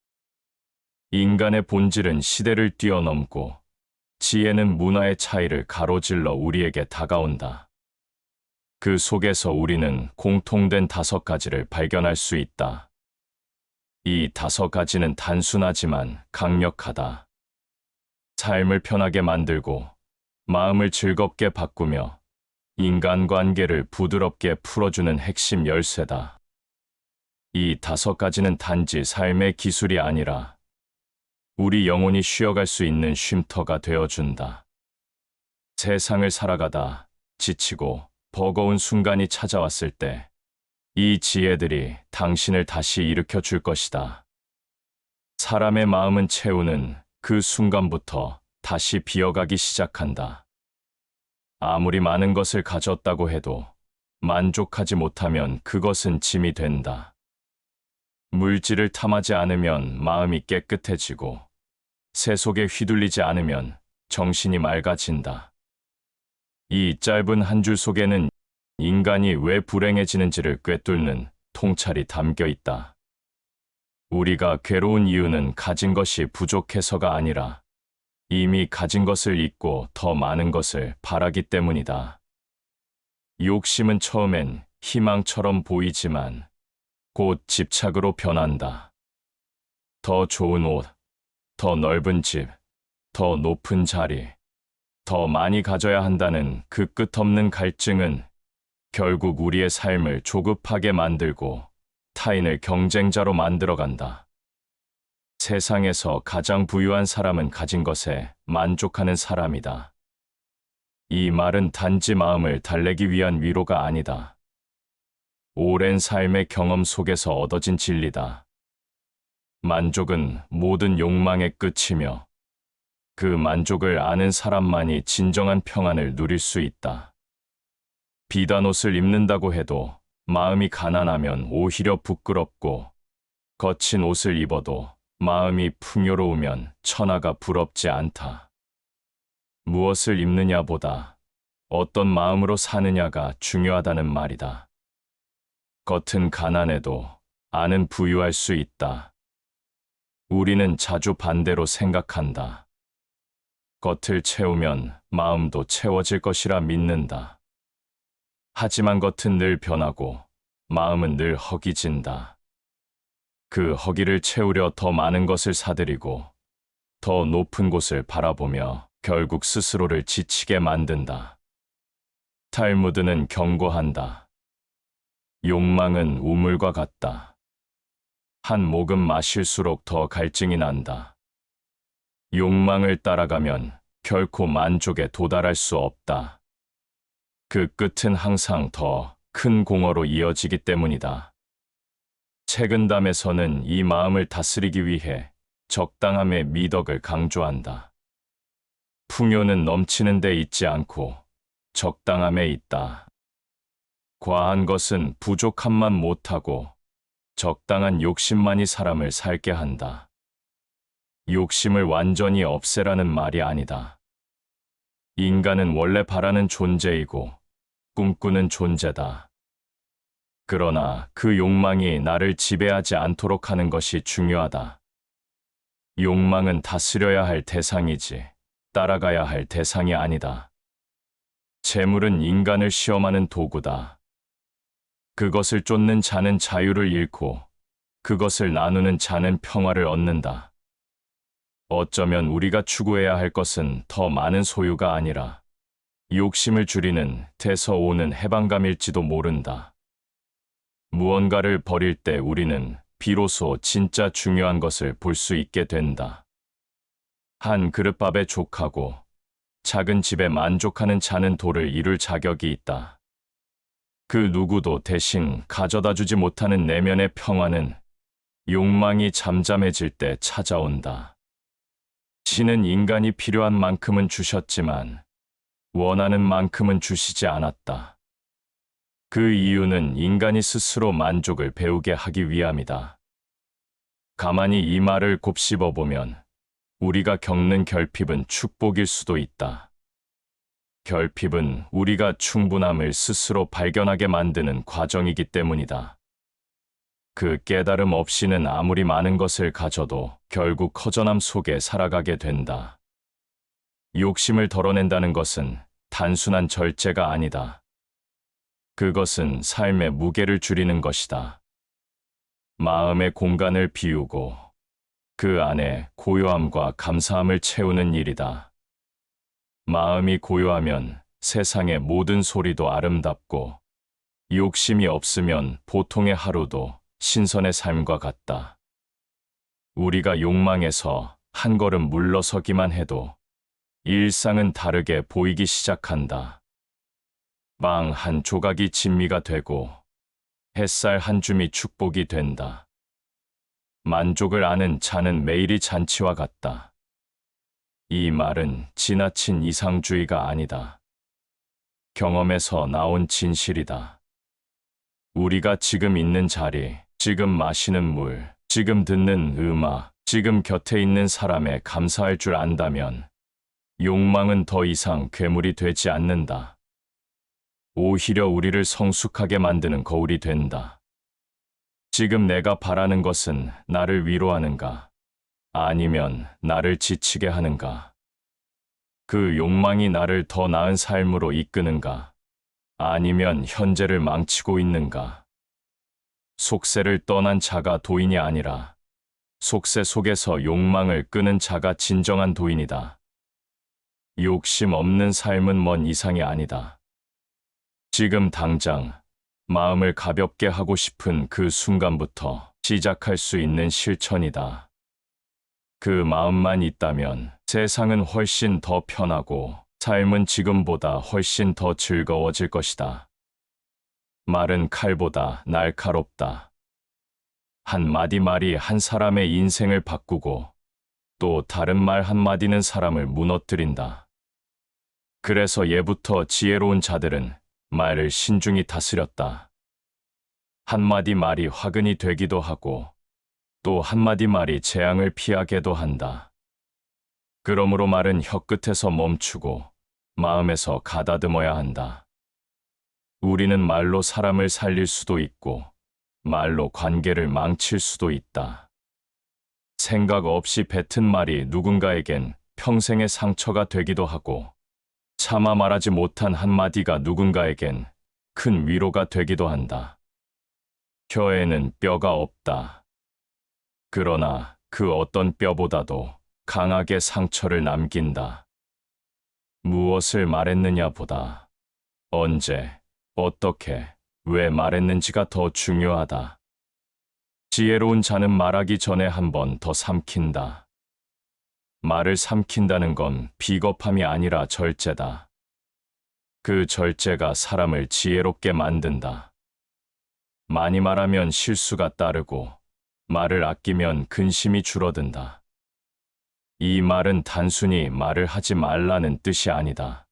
인간의 본질은 시대를 뛰어넘고 지혜는 문화의 차이를 가로질러 우리에게 다가온다. 그 속에서 우리는 공통된 5가지를 발견할 수 있다. 이 5가지는 단순하지만 강력하다. 삶을 편하게 만들고 마음을 즐겁게 바꾸며 인간관계를 부드럽게 풀어주는 핵심 열쇠다. 이 5가지는 단지 삶의 기술이 아니라 우리 영혼이 쉬어갈 수 있는 쉼터가 되어준다. 세상을 살아가다 지치고 버거운 순간이 찾아왔을 때 이 지혜들이 당신을 다시 일으켜 줄 것이다. 사람의 마음은 채우는 그 순간부터 다시 비어가기 시작한다. 아무리 많은 것을 가졌다고 해도 만족하지 못하면 그것은 짐이 된다. 물질을 탐하지 않으면 마음이 깨끗해지고 세속에 휘둘리지 않으면 정신이 맑아진다. 이 짧은 한 줄 속에는 인간이 왜 불행해지는지를 꿰뚫는 통찰이 담겨 있다. 우리가 괴로운 이유는 가진 것이 부족해서가 아니라 이미 가진 것을 잊고 더 많은 것을 바라기 때문이다. 욕심은 처음엔 희망처럼 보이지만 곧 집착으로 변한다. 더 좋은 옷, 더 넓은 집, 더 높은 자리, 더 많이 가져야 한다는 그 끝없는 갈증은 결국 우리의 삶을 조급하게 만들고 타인을 경쟁자로 만들어간다. 세상에서 가장 부유한 사람은 가진 것에 만족하는 사람이다. 이 말은 단지 마음을 달래기 위한 위로가 아니다. 오랜 삶의 경험 속에서 얻어진 진리다. 만족은 모든 욕망의 끝이며 그 만족을 아는 사람만이 진정한 평안을 누릴 수 있다. 비단 옷을 입는다고 해도 마음이 가난하면 오히려 부끄럽고 거친 옷을 입어도 마음이 풍요로우면 천하가 부럽지 않다. 무엇을 입느냐보다 어떤 마음으로 사느냐가 중요하다는 말이다. 겉은 가난해도 안은 부유할 수 있다. 우리는 자주 반대로 생각한다. 겉을 채우면 마음도 채워질 것이라 믿는다. 하지만 겉은 늘 변하고 마음은 늘 허기진다. 그 허기를 채우려 더 많은 것을 사들이고 더 높은 곳을 바라보며 결국 스스로를 지치게 만든다. 탈무드는 경고한다. 욕망은 우물과 같다. 한 모금 마실수록 더 갈증이 난다. 욕망을 따라가면 결코 만족에 도달할 수 없다. 그 끝은 항상 더 큰 공허로 이어지기 때문이다. 책은담에서는 이 마음을 다스리기 위해 적당함의 미덕을 강조한다. 풍요는 넘치는 데 있지 않고 적당함에 있다. 과한 것은 부족함만 못하고 적당한 욕심만이 사람을 살게 한다. 욕심을 완전히 없애라는 말이 아니다. 인간은 원래 바라는 존재이고 꿈꾸는 존재다. 그러나 그 욕망이 나를 지배하지 않도록 하는 것이 중요하다. 욕망은 다스려야 할 대상이지 따라가야 할 대상이 아니다. 재물은 인간을 시험하는 도구다. 그것을 쫓는 자는 자유를 잃고 그것을 나누는 자는 평화를 얻는다. 어쩌면 우리가 추구해야 할 것은 더 많은 소유가 아니라 욕심을 줄이는 데서 오는 해방감일지도 모른다. 무언가를 버릴 때 우리는 비로소 진짜 중요한 것을 볼 수 있게 된다. 한 그릇밥에 족하고 작은 집에 만족하는 자는 도를 이룰 자격이 있다. 그 누구도 대신 가져다 주지 못하는 내면의 평화는 욕망이 잠잠해질 때 찾아온다. 신은 인간이 필요한 만큼은 주셨지만 원하는 만큼은 주시지 않았다. 그 이유는 인간이 스스로 만족을 배우게 하기 위함이다. 가만히 이 말을 곱씹어 보면 우리가 겪는 결핍은 축복일 수도 있다. 결핍은 우리가 충분함을 스스로 발견하게 만드는 과정이기 때문이다. 그 깨달음 없이는 아무리 많은 것을 가져도 결국 허전함 속에 살아가게 된다. 욕심을 덜어낸다는 것은 단순한 절제가 아니다. 그것은 삶의 무게를 줄이는 것이다. 마음의 공간을 비우고 그 안에 고요함과 감사함을 채우는 일이다. 마음이 고요하면 세상의 모든 소리도 아름답고, 욕심이 없으면 보통의 하루도 신선의 삶과 같다. 우리가 욕망에서 한 걸음 물러서기만 해도 일상은 다르게 보이기 시작한다. 빵 한 조각이 진미가 되고 햇살 한 줌이 축복이 된다. 만족을 아는 자는 매일이 잔치와 같다. 이 말은 지나친 이상주의가 아니다. 경험에서 나온 진실이다. 우리가 지금 있는 자리, 지금 마시는 물, 지금 듣는 음악, 지금 곁에 있는 사람에 감사할 줄 안다면 욕망은 더 이상 괴물이 되지 않는다. 오히려 우리를 성숙하게 만드는 거울이 된다. 지금 내가 바라는 것은 나를 위로하는가? 아니면 나를 지치게 하는가? 그 욕망이 나를 더 나은 삶으로 이끄는가? 아니면 현재를 망치고 있는가? 속세를 떠난 자가 도인이 아니라 속세 속에서 욕망을 끄는 자가 진정한 도인이다. 욕심 없는 삶은 먼 이상이 아니다. 지금 당장 마음을 가볍게 하고 싶은 그 순간부터 시작할 수 있는 실천이다. 그 마음만 있다면 세상은 훨씬 더 편하고 삶은 지금보다 훨씬 더 즐거워질 것이다. 말은 칼보다 날카롭다. 한마디 말이 한 사람의 인생을 바꾸고 또 다른 말 한마디는 사람을 무너뜨린다. 그래서 예부터 지혜로운 자들은 말을 신중히 다스렸다. 한마디 말이 화근이 되기도 하고 또 한마디 말이 재앙을 피하게도 한다. 그러므로 말은 혀끝에서 멈추고 마음에서 가다듬어야 한다. 우리는 말로 사람을 살릴 수도 있고 말로 관계를 망칠 수도 있다. 생각 없이 뱉은 말이 누군가에겐 평생의 상처가 되기도 하고 차마 말하지 못한 한마디가 누군가에겐 큰 위로가 되기도 한다. 혀에는 뼈가 없다. 그러나 그 어떤 뼈보다도 강하게 상처를 남긴다. 무엇을 말했느냐 보다 언제, 어떻게, 왜 말했는지가 더 중요하다. 지혜로운 자는 말하기 전에 한 번 더 삼킨다. 말을 삼킨다는 건 비겁함이 아니라 절제다. 그 절제가 사람을 지혜롭게 만든다. 많이 말하면 실수가 따르고 말을 아끼면 근심이 줄어든다. 이 말은 단순히 말을 하지 말라는 뜻이 아니다.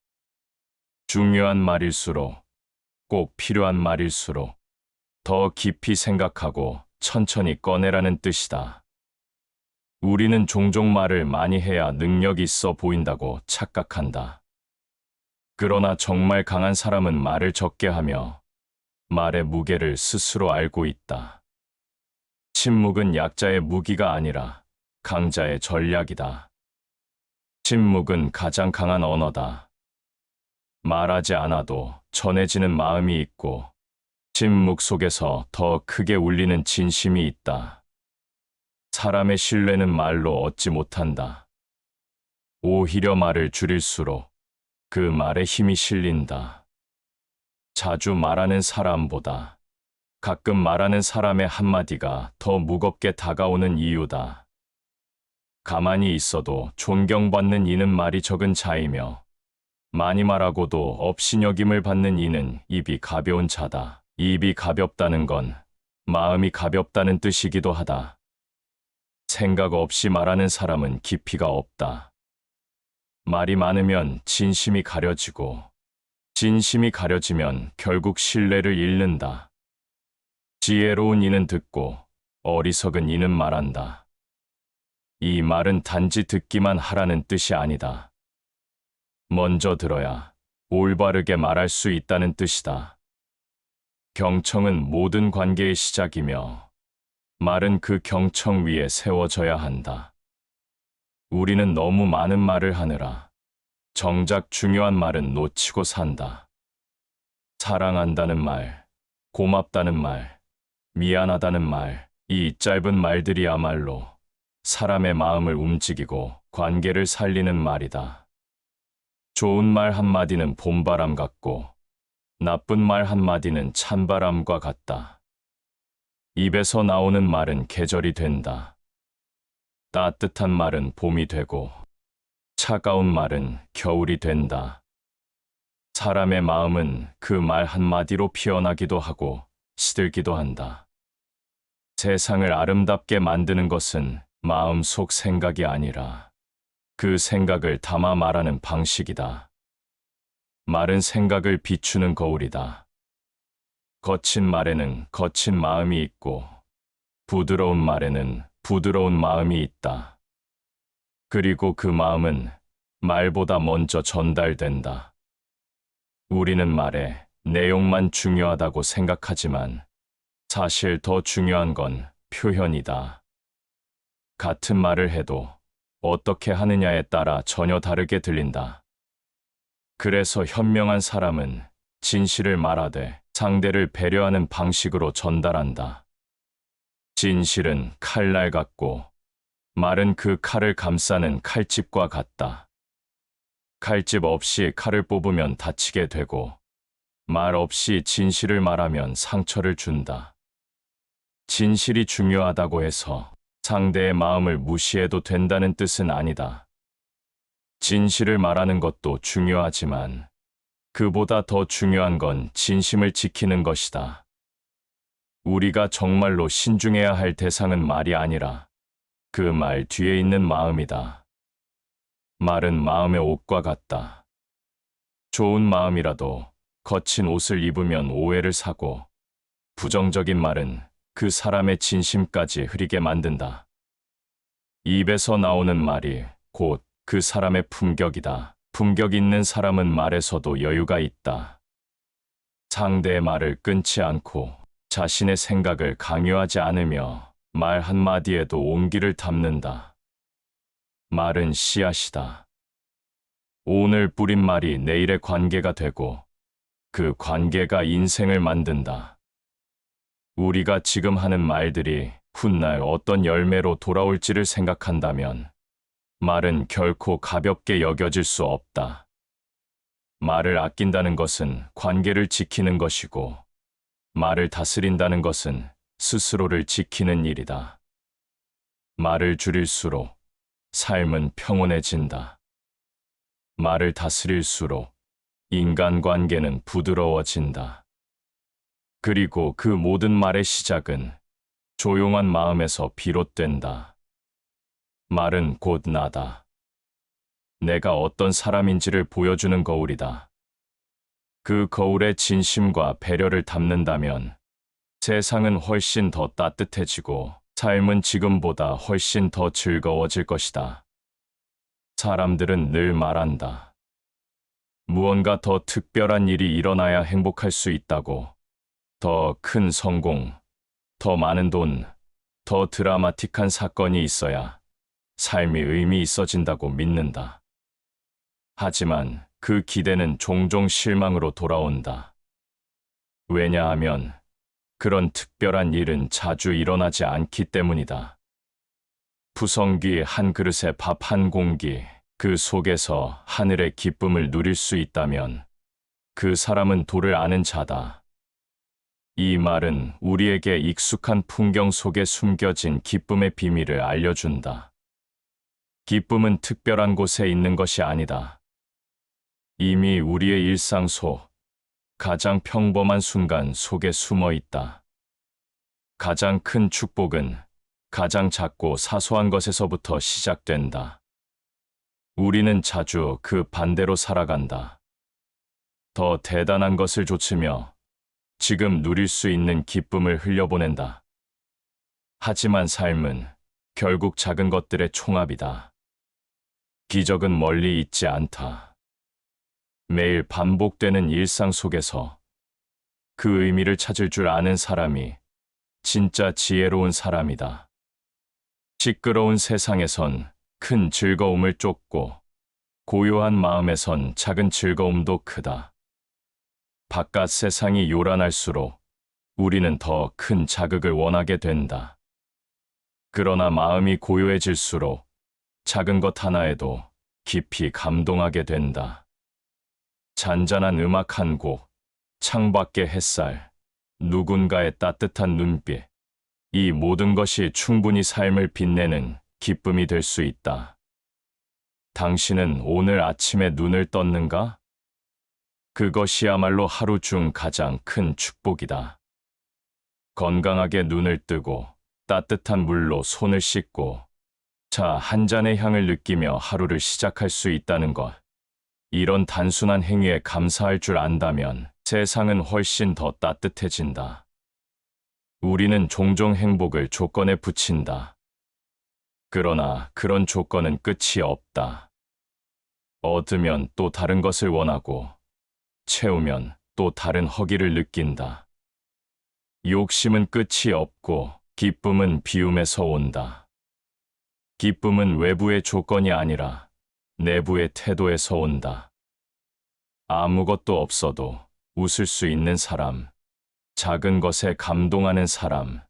중요한 말일수록, 꼭 필요한 말일수록 더 깊이 생각하고 천천히 꺼내라는 뜻이다. 우리는 종종 말을 많이 해야 능력 있어 보인다고 착각한다. 그러나 정말 강한 사람은 말을 적게 하며 말의 무게를 스스로 알고 있다. 침묵은 약자의 무기가 아니라 강자의 전략이다. 침묵은 가장 강한 언어다. 말하지 않아도 전해지는 마음이 있고 침묵 속에서 더 크게 울리는 진심이 있다. 사람의 신뢰는 말로 얻지 못한다. 오히려 말을 줄일수록 그 말에 힘이 실린다. 자주 말하는 사람보다 가끔 말하는 사람의 한마디가 더 무겁게 다가오는 이유다. 가만히 있어도 존경받는 이는 말이 적은 자이며 많이 말하고도 업신여김을 받는 이는 입이 가벼운 자다. 입이 가볍다는 건 마음이 가볍다는 뜻이기도 하다. 생각 없이 말하는 사람은 깊이가 없다. 말이 많으면 진심이 가려지고 진심이 가려지면 결국 신뢰를 잃는다. 지혜로운 이는 듣고 어리석은 이는 말한다. 이 말은 단지 듣기만 하라는 뜻이 아니다. 먼저 들어야 올바르게 말할 수 있다는 뜻이다. 경청은 모든 관계의 시작이며 말은 그 경청 위에 세워져야 한다. 우리는 너무 많은 말을 하느라 정작 중요한 말은 놓치고 산다. 사랑한다는 말, 고맙다는 말, 미안하다는 말, 이 짧은 말들이야말로 사람의 마음을 움직이고 관계를 살리는 말이다. 좋은 말 한마디는 봄바람 같고 나쁜 말 한마디는 찬바람과 같다. 입에서 나오는 말은 계절이 된다. 따뜻한 말은 봄이 되고 차가운 말은 겨울이 된다. 사람의 마음은 그 말 한마디로 피어나기도 하고 시들기도 한다. 세상을 아름답게 만드는 것은 마음속 생각이 아니라 그 생각을 담아 말하는 방식이다. 말은 생각을 비추는 거울이다. 거친 말에는 거친 마음이 있고 부드러운 말에는 부드러운 마음이 있다. 그리고 그 마음은 말보다 먼저 전달된다. 우리는 말의 내용만 중요하다고 생각하지만 사실 더 중요한 건 표현이다. 같은 말을 해도 어떻게 하느냐에 따라 전혀 다르게 들린다. 그래서 현명한 사람은 진실을 말하되 상대를 배려하는 방식으로 전달한다. 진실은 칼날 같고 말은 그 칼을 감싸는 칼집과 같다. 칼집 없이 칼을 뽑으면 다치게 되고 말 없이 진실을 말하면 상처를 준다. 진실이 중요하다고 해서 상대의 마음을 무시해도 된다는 뜻은 아니다. 진실을 말하는 것도 중요하지만 그보다 더 중요한 건 진심을 지키는 것이다. 우리가 정말로 신중해야 할 대상은 말이 아니라 그 말 뒤에 있는 마음이다. 말은 마음의 옷과 같다. 좋은 마음이라도 거친 옷을 입으면 오해를 사고 부정적인 말은 그 사람의 진심까지 흐리게 만든다. 입에서 나오는 말이 곧 그 사람의 품격이다. 품격 있는 사람은 말에서도 여유가 있다. 상대의 말을 끊지 않고 자신의 생각을 강요하지 않으며 말 한마디에도 온기를 담는다. 말은 씨앗이다. 오늘 뿌린 말이 내일의 관계가 되고 그 관계가 인생을 만든다. 우리가 지금 하는 말들이 훗날 어떤 열매로 돌아올지를 생각한다면 말은 결코 가볍게 여겨질 수 없다. 말을 아낀다는 것은 관계를 지키는 것이고 말을 다스린다는 것은 스스로를 지키는 일이다. 말을 줄일수록 삶은 평온해진다. 말을 다스릴수록 인간관계는 부드러워진다. 그리고 그 모든 말의 시작은 조용한 마음에서 비롯된다. 말은 곧 나다. 내가 어떤 사람인지를 보여주는 거울이다. 그 거울에 진심과 배려를 담는다면 세상은 훨씬 더 따뜻해지고 삶은 지금보다 훨씬 더 즐거워질 것이다. 사람들은 늘 말한다. 무언가 더 특별한 일이 일어나야 행복할 수 있다고. 더 큰 성공, 더 많은 돈, 더 드라마틱한 사건이 있어야 삶이 의미 있어진다고 믿는다. 하지만 그 기대는 종종 실망으로 돌아온다. 왜냐하면 그런 특별한 일은 자주 일어나지 않기 때문이다. 푸성귀 한 그릇에 밥 한 공기, 그 속에서 하늘의 기쁨을 누릴 수 있다면 그 사람은 도를 아는 자다. 이 말은 우리에게 익숙한 풍경 속에 숨겨진 기쁨의 비밀을 알려준다. 기쁨은 특별한 곳에 있는 것이 아니다. 이미 우리의 일상 속 가장 평범한 순간 속에 숨어 있다. 가장 큰 축복은 가장 작고 사소한 것에서부터 시작된다. 우리는 자주 그 반대로 살아간다. 더 대단한 것을 좇으며 지금 누릴 수 있는 기쁨을 흘려보낸다. 하지만 삶은 결국 작은 것들의 총합이다. 기적은 멀리 있지 않다. 매일 반복되는 일상 속에서 그 의미를 찾을 줄 아는 사람이 진짜 지혜로운 사람이다. 시끄러운 세상에선 큰 즐거움을 쫓고 고요한 마음에선 작은 즐거움도 크다. 바깥 세상이 요란할수록 우리는 더 큰 자극을 원하게 된다. 그러나 마음이 고요해질수록 작은 것 하나에도 깊이 감동하게 된다. 잔잔한 음악 한 곡, 창밖의 햇살, 누군가의 따뜻한 눈빛, 이 모든 것이 충분히 삶을 빛내는 기쁨이 될 수 있다. 당신은 오늘 아침에 눈을 떴는가? 그것이야말로 하루 중 가장 큰 축복이다. 건강하게 눈을 뜨고 따뜻한 물로 손을 씻고 차 한 잔의 향을 느끼며 하루를 시작할 수 있다는 것. 이런 단순한 행위에 감사할 줄 안다면 세상은 훨씬 더 따뜻해진다. 우리는 종종 행복을 조건에 붙인다. 그러나 그런 조건은 끝이 없다. 얻으면 또 다른 것을 원하고 채우면 또 다른 허기를 느낀다. 욕심은 끝이 없고 기쁨은 비움에서 온다. 기쁨은 외부의 조건이 아니라 내부의 태도에서 온다. 아무것도 없어도 웃을 수 있는 사람, 작은 것에 감동하는 사람,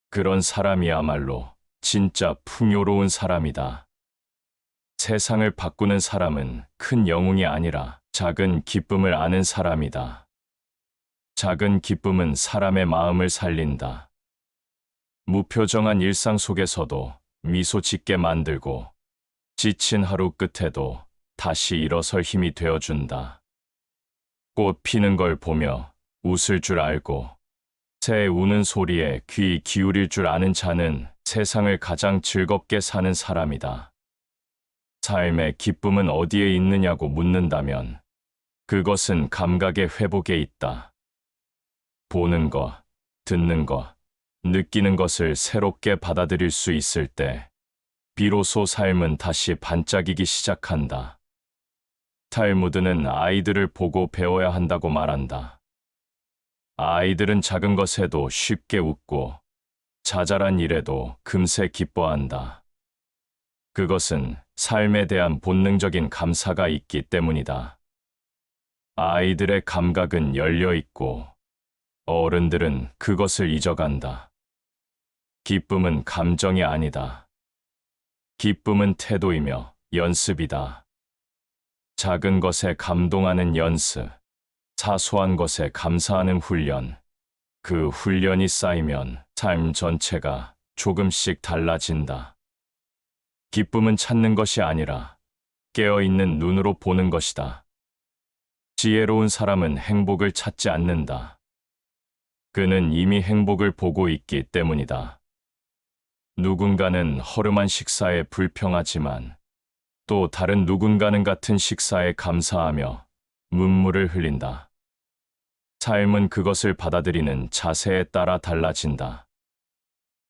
그런 사람이야말로 진짜 풍요로운 사람이다. 세상을 바꾸는 사람은 큰 영웅이 아니라 작은 기쁨을 아는 사람이다. 작은 기쁨은 사람의 마음을 살린다. 무표정한 일상 속에서도 미소 짓게 만들고 지친 하루 끝에도 다시 일어설 힘이 되어준다. 꽃 피는 걸 보며 웃을 줄 알고 새 우는 소리에 귀 기울일 줄 아는 자는 세상을 가장 즐겁게 사는 사람이다. 삶의 기쁨은 어디에 있느냐고 묻는다면 그것은 감각의 회복에 있다. 보는 것, 듣는 것, 느끼는 것을 새롭게 받아들일 수 있을 때 비로소 삶은 다시 반짝이기 시작한다. 탈무드는 아이들을 보고 배워야 한다고 말한다. 아이들은 작은 것에도 쉽게 웃고 자잘한 일에도 금세 기뻐한다. 그것은 삶에 대한 본능적인 감사가 있기 때문이다. 아이들의 감각은 열려 있고 어른들은 그것을 잊어간다. 기쁨은 감정이 아니다. 기쁨은 태도이며 연습이다. 작은 것에 감동하는 연습, 사소한 것에 감사하는 훈련, 그 훈련이 쌓이면 삶 전체가 조금씩 달라진다. 기쁨은 찾는 것이 아니라 깨어있는 눈으로 보는 것이다. 지혜로운 사람은 행복을 찾지 않는다. 그는 이미 행복을 보고 있기 때문이다. 누군가는 허름한 식사에 불평하지만 또 다른 누군가는 같은 식사에 감사하며 눈물을 흘린다. 삶은 그것을 받아들이는 자세에 따라 달라진다.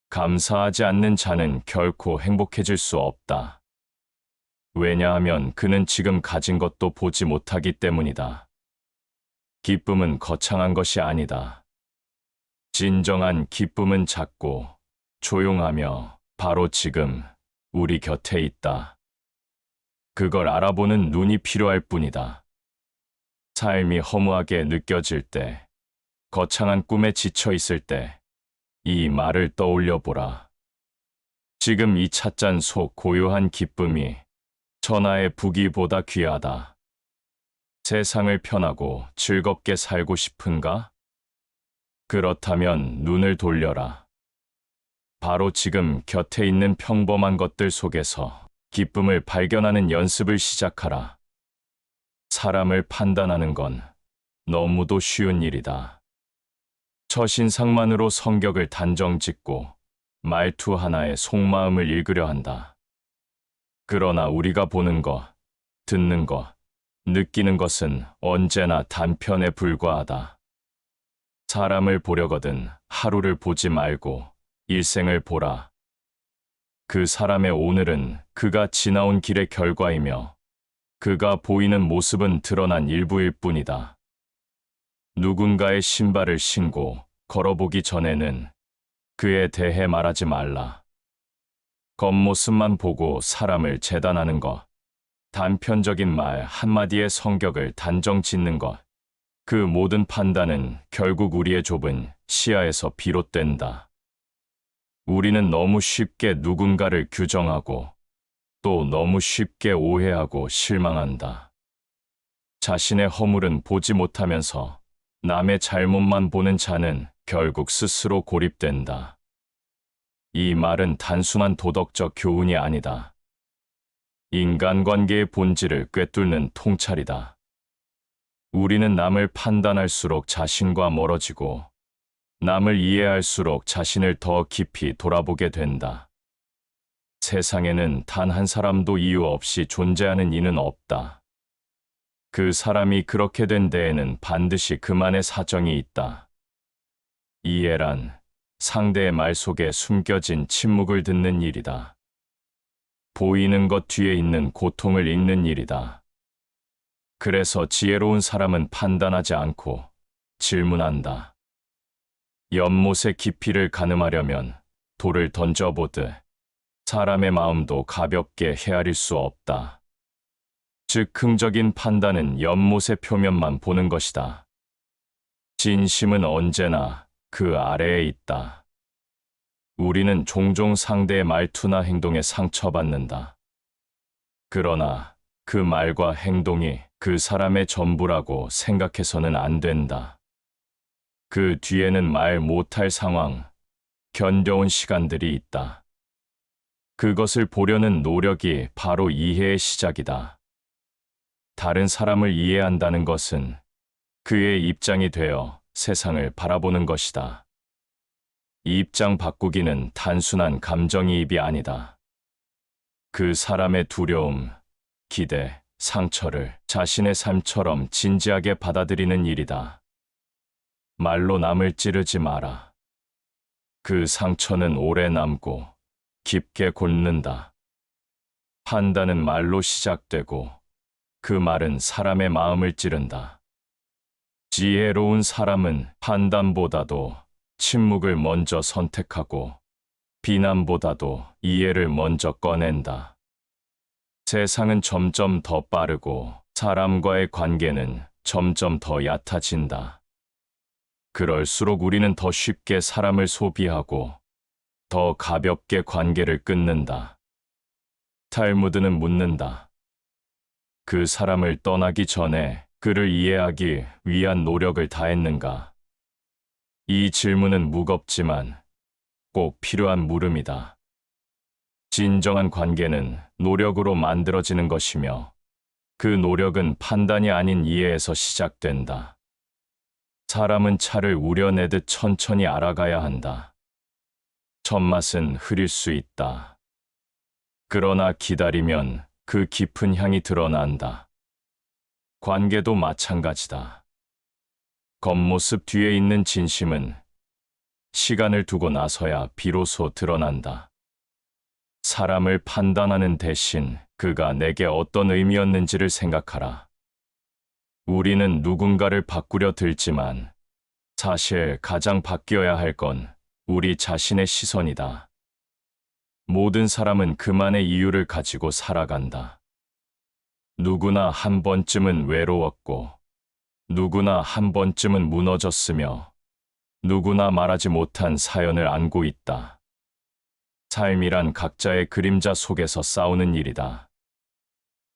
감사하지 않는 자는 결코 행복해질 수 없다. 왜냐하면 그는 지금 가진 것도 보지 못하기 때문이다. 기쁨은 거창한 것이 아니다. 진정한 기쁨은 작고 조용하며 바로 지금 우리 곁에 있다. 그걸 알아보는 눈이 필요할 뿐이다. 삶이 허무하게 느껴질 때, 거창한 꿈에 지쳐 있을 때, 이 말을 떠올려 보라. 지금 이 찻잔 속 고요한 기쁨이 천하의 부귀보다 귀하다. 세상을 편하고 즐겁게 살고 싶은가? 그렇다면 눈을 돌려라. 바로 지금 곁에 있는 평범한 것들 속에서 기쁨을 발견하는 연습을 시작하라. 사람을 판단하는 건 너무도 쉬운 일이다. 첫인상만으로 성격을 단정짓고 말투 하나에 속마음을 읽으려 한다. 그러나 우리가 보는 것, 듣는 것, 느끼는 것은 언제나 단편에 불과하다. 사람을 보려거든 하루를 보지 말고 일생을 보라. 그 사람의 오늘은 그가 지나온 길의 결과이며 그가 보이는 모습은 드러난 일부일 뿐이다. 누군가의 신발을 신고 걸어보기 전에는 그에 대해 말하지 말라. 겉모습만 보고 사람을 재단하는 것, 단편적인 말 한마디의 성격을 단정 짓는 것, 그 모든 판단은 결국 우리의 좁은 시야에서 비롯된다. 우리는 너무 쉽게 누군가를 규정하고 또 너무 쉽게 오해하고 실망한다. 자신의 허물은 보지 못하면서 남의 잘못만 보는 자는 결국 스스로 고립된다. 이 말은 단순한 도덕적 교훈이 아니다. 인간관계의 본질을 꿰뚫는 통찰이다. 우리는 남을 판단할수록 자신과 멀어지고 남을 이해할수록 자신을 더 깊이 돌아보게 된다. 세상에는 단 한 사람도 이유 없이 존재하는 이는 없다. 그 사람이 그렇게 된 데에는 반드시 그만의 사정이 있다. 이해란 상대의 말 속에 숨겨진 침묵을 듣는 일이다. 보이는 것 뒤에 있는 고통을 읽는 일이다. 그래서 지혜로운 사람은 판단하지 않고 질문한다. 연못의 깊이를 가늠하려면 돌을 던져보듯 사람의 마음도 가볍게 헤아릴 수 없다. 즉흥적인 판단은 연못의 표면만 보는 것이다. 진심은 언제나 그 아래에 있다. 우리는 종종 상대의 말투나 행동에 상처받는다. 그러나 그 말과 행동이 그 사람의 전부라고 생각해서는 안 된다. 그 뒤에는 말 못할 상황, 견뎌온 시간들이 있다. 그것을 보려는 노력이 바로 이해의 시작이다. 다른 사람을 이해한다는 것은 그의 입장이 되어 세상을 바라보는 것이다. 입장 바꾸기는 단순한 감정이입이 아니다. 그 사람의 두려움, 기대, 상처를 자신의 삶처럼 진지하게 받아들이는 일이다. 말로 남을 찌르지 마라. 그 상처는 오래 남고 깊게 곪는다. 판단은 말로 시작되고 그 말은 사람의 마음을 찌른다. 지혜로운 사람은 판단보다도 침묵을 먼저 선택하고 비난보다도 이해를 먼저 꺼낸다. 세상은 점점 더 빠르고 사람과의 관계는 점점 더 얕아진다. 그럴수록 우리는 더 쉽게 사람을 소비하고 더 가볍게 관계를 끊는다. 탈무드는 묻는다. 그 사람을 떠나기 전에 그를 이해하기 위한 노력을 다했는가? 이 질문은 무겁지만 꼭 필요한 물음이다. 진정한 관계는 노력으로 만들어지는 것이며 그 노력은 판단이 아닌 이해에서 시작된다. 사람은 차를 우려내듯 천천히 알아가야 한다. 첫맛은 흐릴 수 있다. 그러나 기다리면 그 깊은 향이 드러난다. 관계도 마찬가지다. 겉모습 뒤에 있는 진심은 시간을 두고 나서야 비로소 드러난다. 사람을 판단하는 대신 그가 내게 어떤 의미였는지를 생각하라. 우리는 누군가를 바꾸려 들지만 사실 가장 바뀌어야 할 건 우리 자신의 시선이다. 모든 사람은 그만의 이유를 가지고 살아간다. 누구나 한 번쯤은 외로웠고, 누구나 한 번쯤은 무너졌으며, 누구나 말하지 못한 사연을 안고 있다. 삶이란 각자의 그림자 속에서 싸우는 일이다.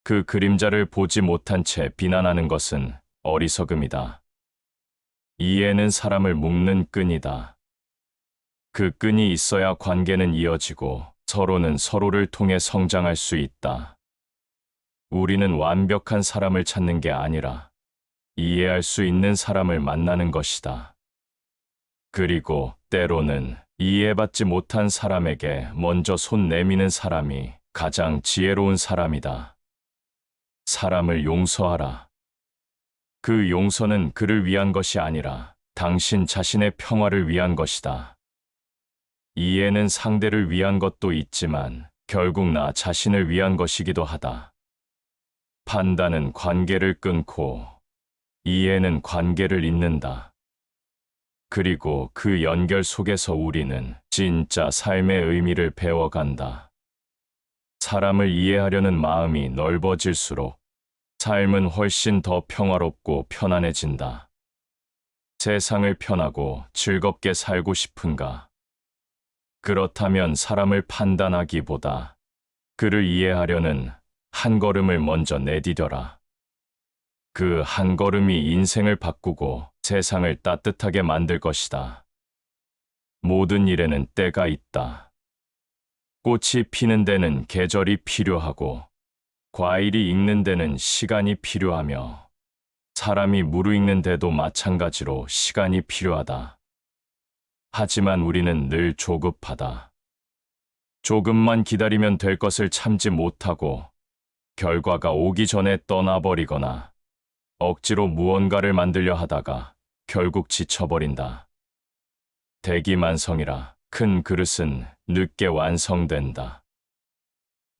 그 그림자를 보지 못한 채 비난하는 것은 어리석음이다. 이해는 사람을 묶는 끈이다. 그 끈이 있어야 관계는 이어지고 서로는 서로를 통해 성장할 수 있다. 우리는 완벽한 사람을 찾는 게 아니라 이해할 수 있는 사람을 만나는 것이다. 그리고 때로는 이해받지 못한 사람에게 먼저 손 내미는 사람이 가장 지혜로운 사람이다. 사람을 용서하라. 그 용서는 그를 위한 것이 아니라 당신 자신의 평화를 위한 것이다. 이해는 상대를 위한 것도 있지만 결국 나 자신을 위한 것이기도 하다. 판단은 관계를 끊고 이해는 관계를 잇는다. 그리고 그 연결 속에서 우리는 진짜 삶의 의미를 배워간다. 사람을 이해하려는 마음이 넓어질수록 삶은 훨씬 더 평화롭고 편안해진다. 세상을 편하고 즐겁게 살고 싶은가? 그렇다면 사람을 판단하기보다 그를 이해하려는 한 걸음을 먼저 내디뎌라. 그 한 걸음이 인생을 바꾸고 세상을 따뜻하게 만들 것이다. 모든 일에는 때가 있다. 꽃이 피는 데는 계절이 필요하고 과일이 익는 데는 시간이 필요하며 사람이 무르익는 데도 마찬가지로 시간이 필요하다. 하지만 우리는 늘 조급하다. 조금만 기다리면 될 것을 참지 못하고 결과가 오기 전에 떠나버리거나 억지로 무언가를 만들려 하다가 결국 지쳐버린다. 대기만성이라 큰 그릇은 늦게 완성된다.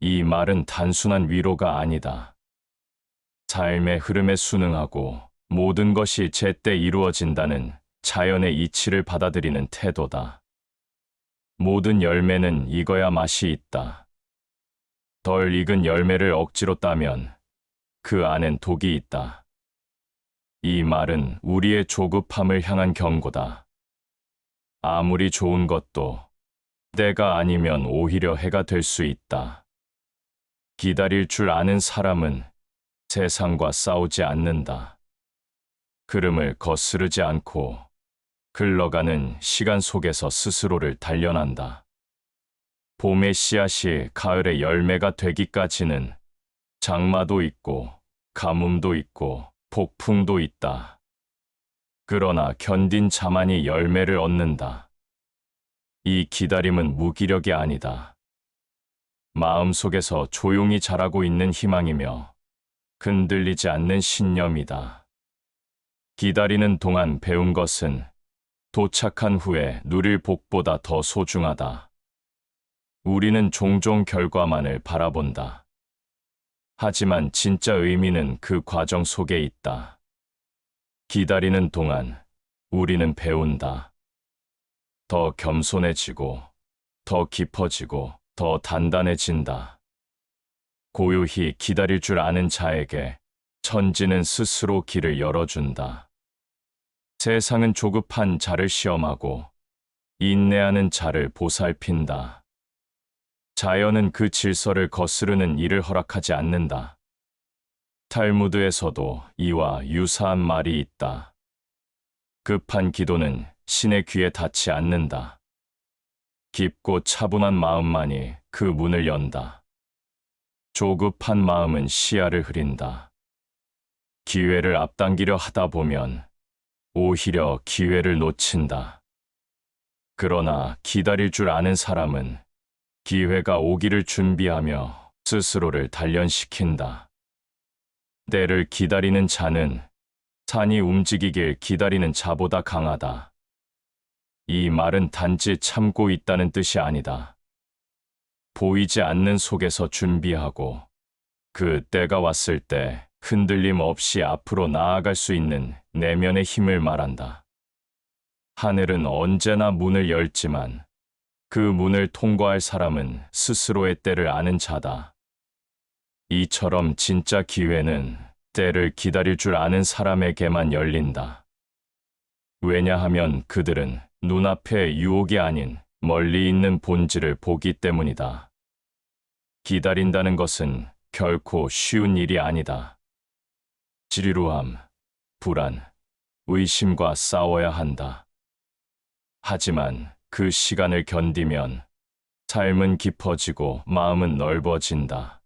이 말은 단순한 위로가 아니다. 삶의 흐름에 순응하고 모든 것이 제때 이루어진다는 자연의 이치를 받아들이는 태도다. 모든 열매는 익어야 맛이 있다. 덜 익은 열매를 억지로 따면 그 안엔 독이 있다. 이 말은 우리의 조급함을 향한 경고다. 아무리 좋은 것도 때가 아니면 오히려 해가 될 수 있다. 기다릴 줄 아는 사람은 세상과 싸우지 않는다. 흐름을 거스르지 않고 흘러가는 시간 속에서 스스로를 단련한다. 봄의 씨앗이 가을의 열매가 되기까지는 장마도 있고 가뭄도 있고 폭풍도 있다. 그러나 견딘 자만이 열매를 얻는다. 이 기다림은 무기력이 아니다. 마음속에서 조용히 자라고 있는 희망이며 흔들리지 않는 신념이다. 기다리는 동안 배운 것은 도착한 후에 누릴 복보다 더 소중하다. 우리는 종종 결과만을 바라본다. 하지만 진짜 의미는 그 과정 속에 있다. 기다리는 동안 우리는 배운다. 더 겸손해지고, 더 깊어지고, 더 단단해진다. 고요히 기다릴 줄 아는 자에게 천지는 스스로 길을 열어준다. 세상은 조급한 자를 시험하고 인내하는 자를 보살핀다. 자연은 그 질서를 거스르는 일을 허락하지 않는다. 탈무드에서도 이와 유사한 말이 있다. 급한 기도는 신의 귀에 닿지 않는다. 깊고 차분한 마음만이 그 문을 연다. 조급한 마음은 시야를 흐린다. 기회를 앞당기려 하다 보면 오히려 기회를 놓친다. 그러나 기다릴 줄 아는 사람은 기회가 오기를 준비하며 스스로를 단련시킨다. 때를 기다리는 자는 산이 움직이길 기다리는 자보다 강하다. 이 말은 단지 참고 있다는 뜻이 아니다. 보이지 않는 속에서 준비하고 그 때가 왔을 때 흔들림 없이 앞으로 나아갈 수 있는 내면의 힘을 말한다. 하늘은 언제나 문을 열지만 그 문을 통과할 사람은 스스로의 때를 아는 자다. 이처럼 진짜 기회는 때를 기다릴 줄 아는 사람에게만 열린다. 왜냐하면 그들은 눈앞의 유혹이 아닌 멀리 있는 본질을 보기 때문이다. 기다린다는 것은 결코 쉬운 일이 아니다. 지루함, 불안, 의심과 싸워야 한다. 하지만 그 시간을 견디면 삶은 깊어지고 마음은 넓어진다.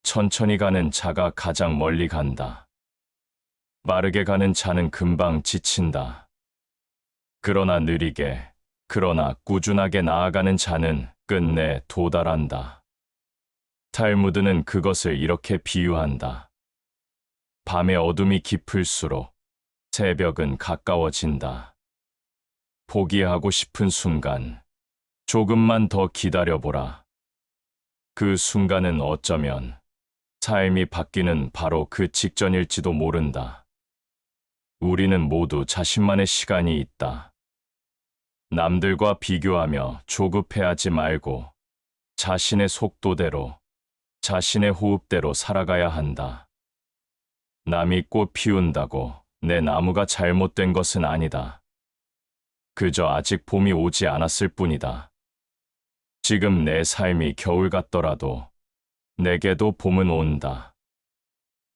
천천히 가는 자가 가장 멀리 간다. 빠르게 가는 자는 금방 지친다. 그러나 느리게, 그러나 꾸준하게 나아가는 자는 끝내 도달한다. 탈무드는 그것을 이렇게 비유한다. 밤의 어둠이 깊을수록 새벽은 가까워진다. 포기하고 싶은 순간 조금만 더 기다려보라. 그 순간은 어쩌면 삶이 바뀌는 바로 그 직전일지도 모른다. 우리는 모두 자신만의 시간이 있다. 남들과 비교하며 조급해하지 말고 자신의 속도대로, 자신의 호흡대로 살아가야 한다. 남이 꽃 피운다고 내 나무가 잘못된 것은 아니다. 그저 아직 봄이 오지 않았을 뿐이다. 지금 내 삶이 겨울 같더라도 내게도 봄은 온다.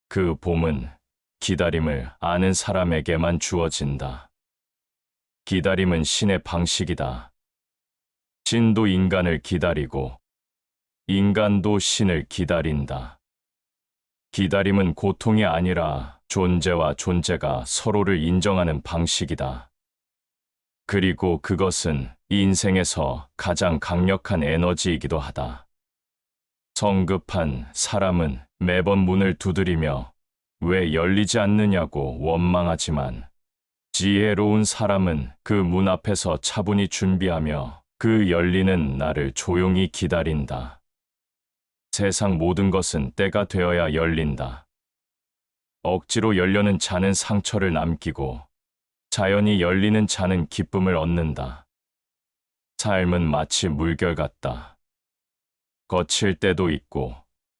그 봄은 기다림을 아는 사람에게만 주어진다. 기다림은 신의 방식이다. 신도 인간을 기다리고 인간도 신을 기다린다. 기다림은 고통이 아니라 존재와 존재가 서로를 인정하는 방식이다. 그리고 그것은 인생에서 가장 강력한 에너지이기도 하다. 성급한 사람은 매번 문을 두드리며 왜 열리지 않느냐고 원망하지만 지혜로운 사람은 그 문 앞에서 차분히 준비하며 그 열리는 날을 조용히 기다린다. 세상 모든 것은 때가 되어야 열린다. 억지로 열려는 자는 상처를 남기고 자연히 열리는 자는 기쁨을 얻는다. 삶은 마치 물결 같다. 거칠 때도 있고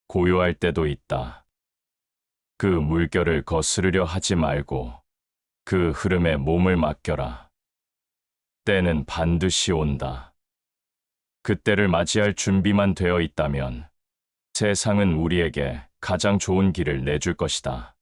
고요할 때도 있다. 그 물결을 거스르려 하지 말고 그 흐름에 몸을 맡겨라. 때는 반드시 온다. 그때를 맞이할 준비만 되어 있다면 세상은 우리에게 가장 좋은 길을 내줄 것이다.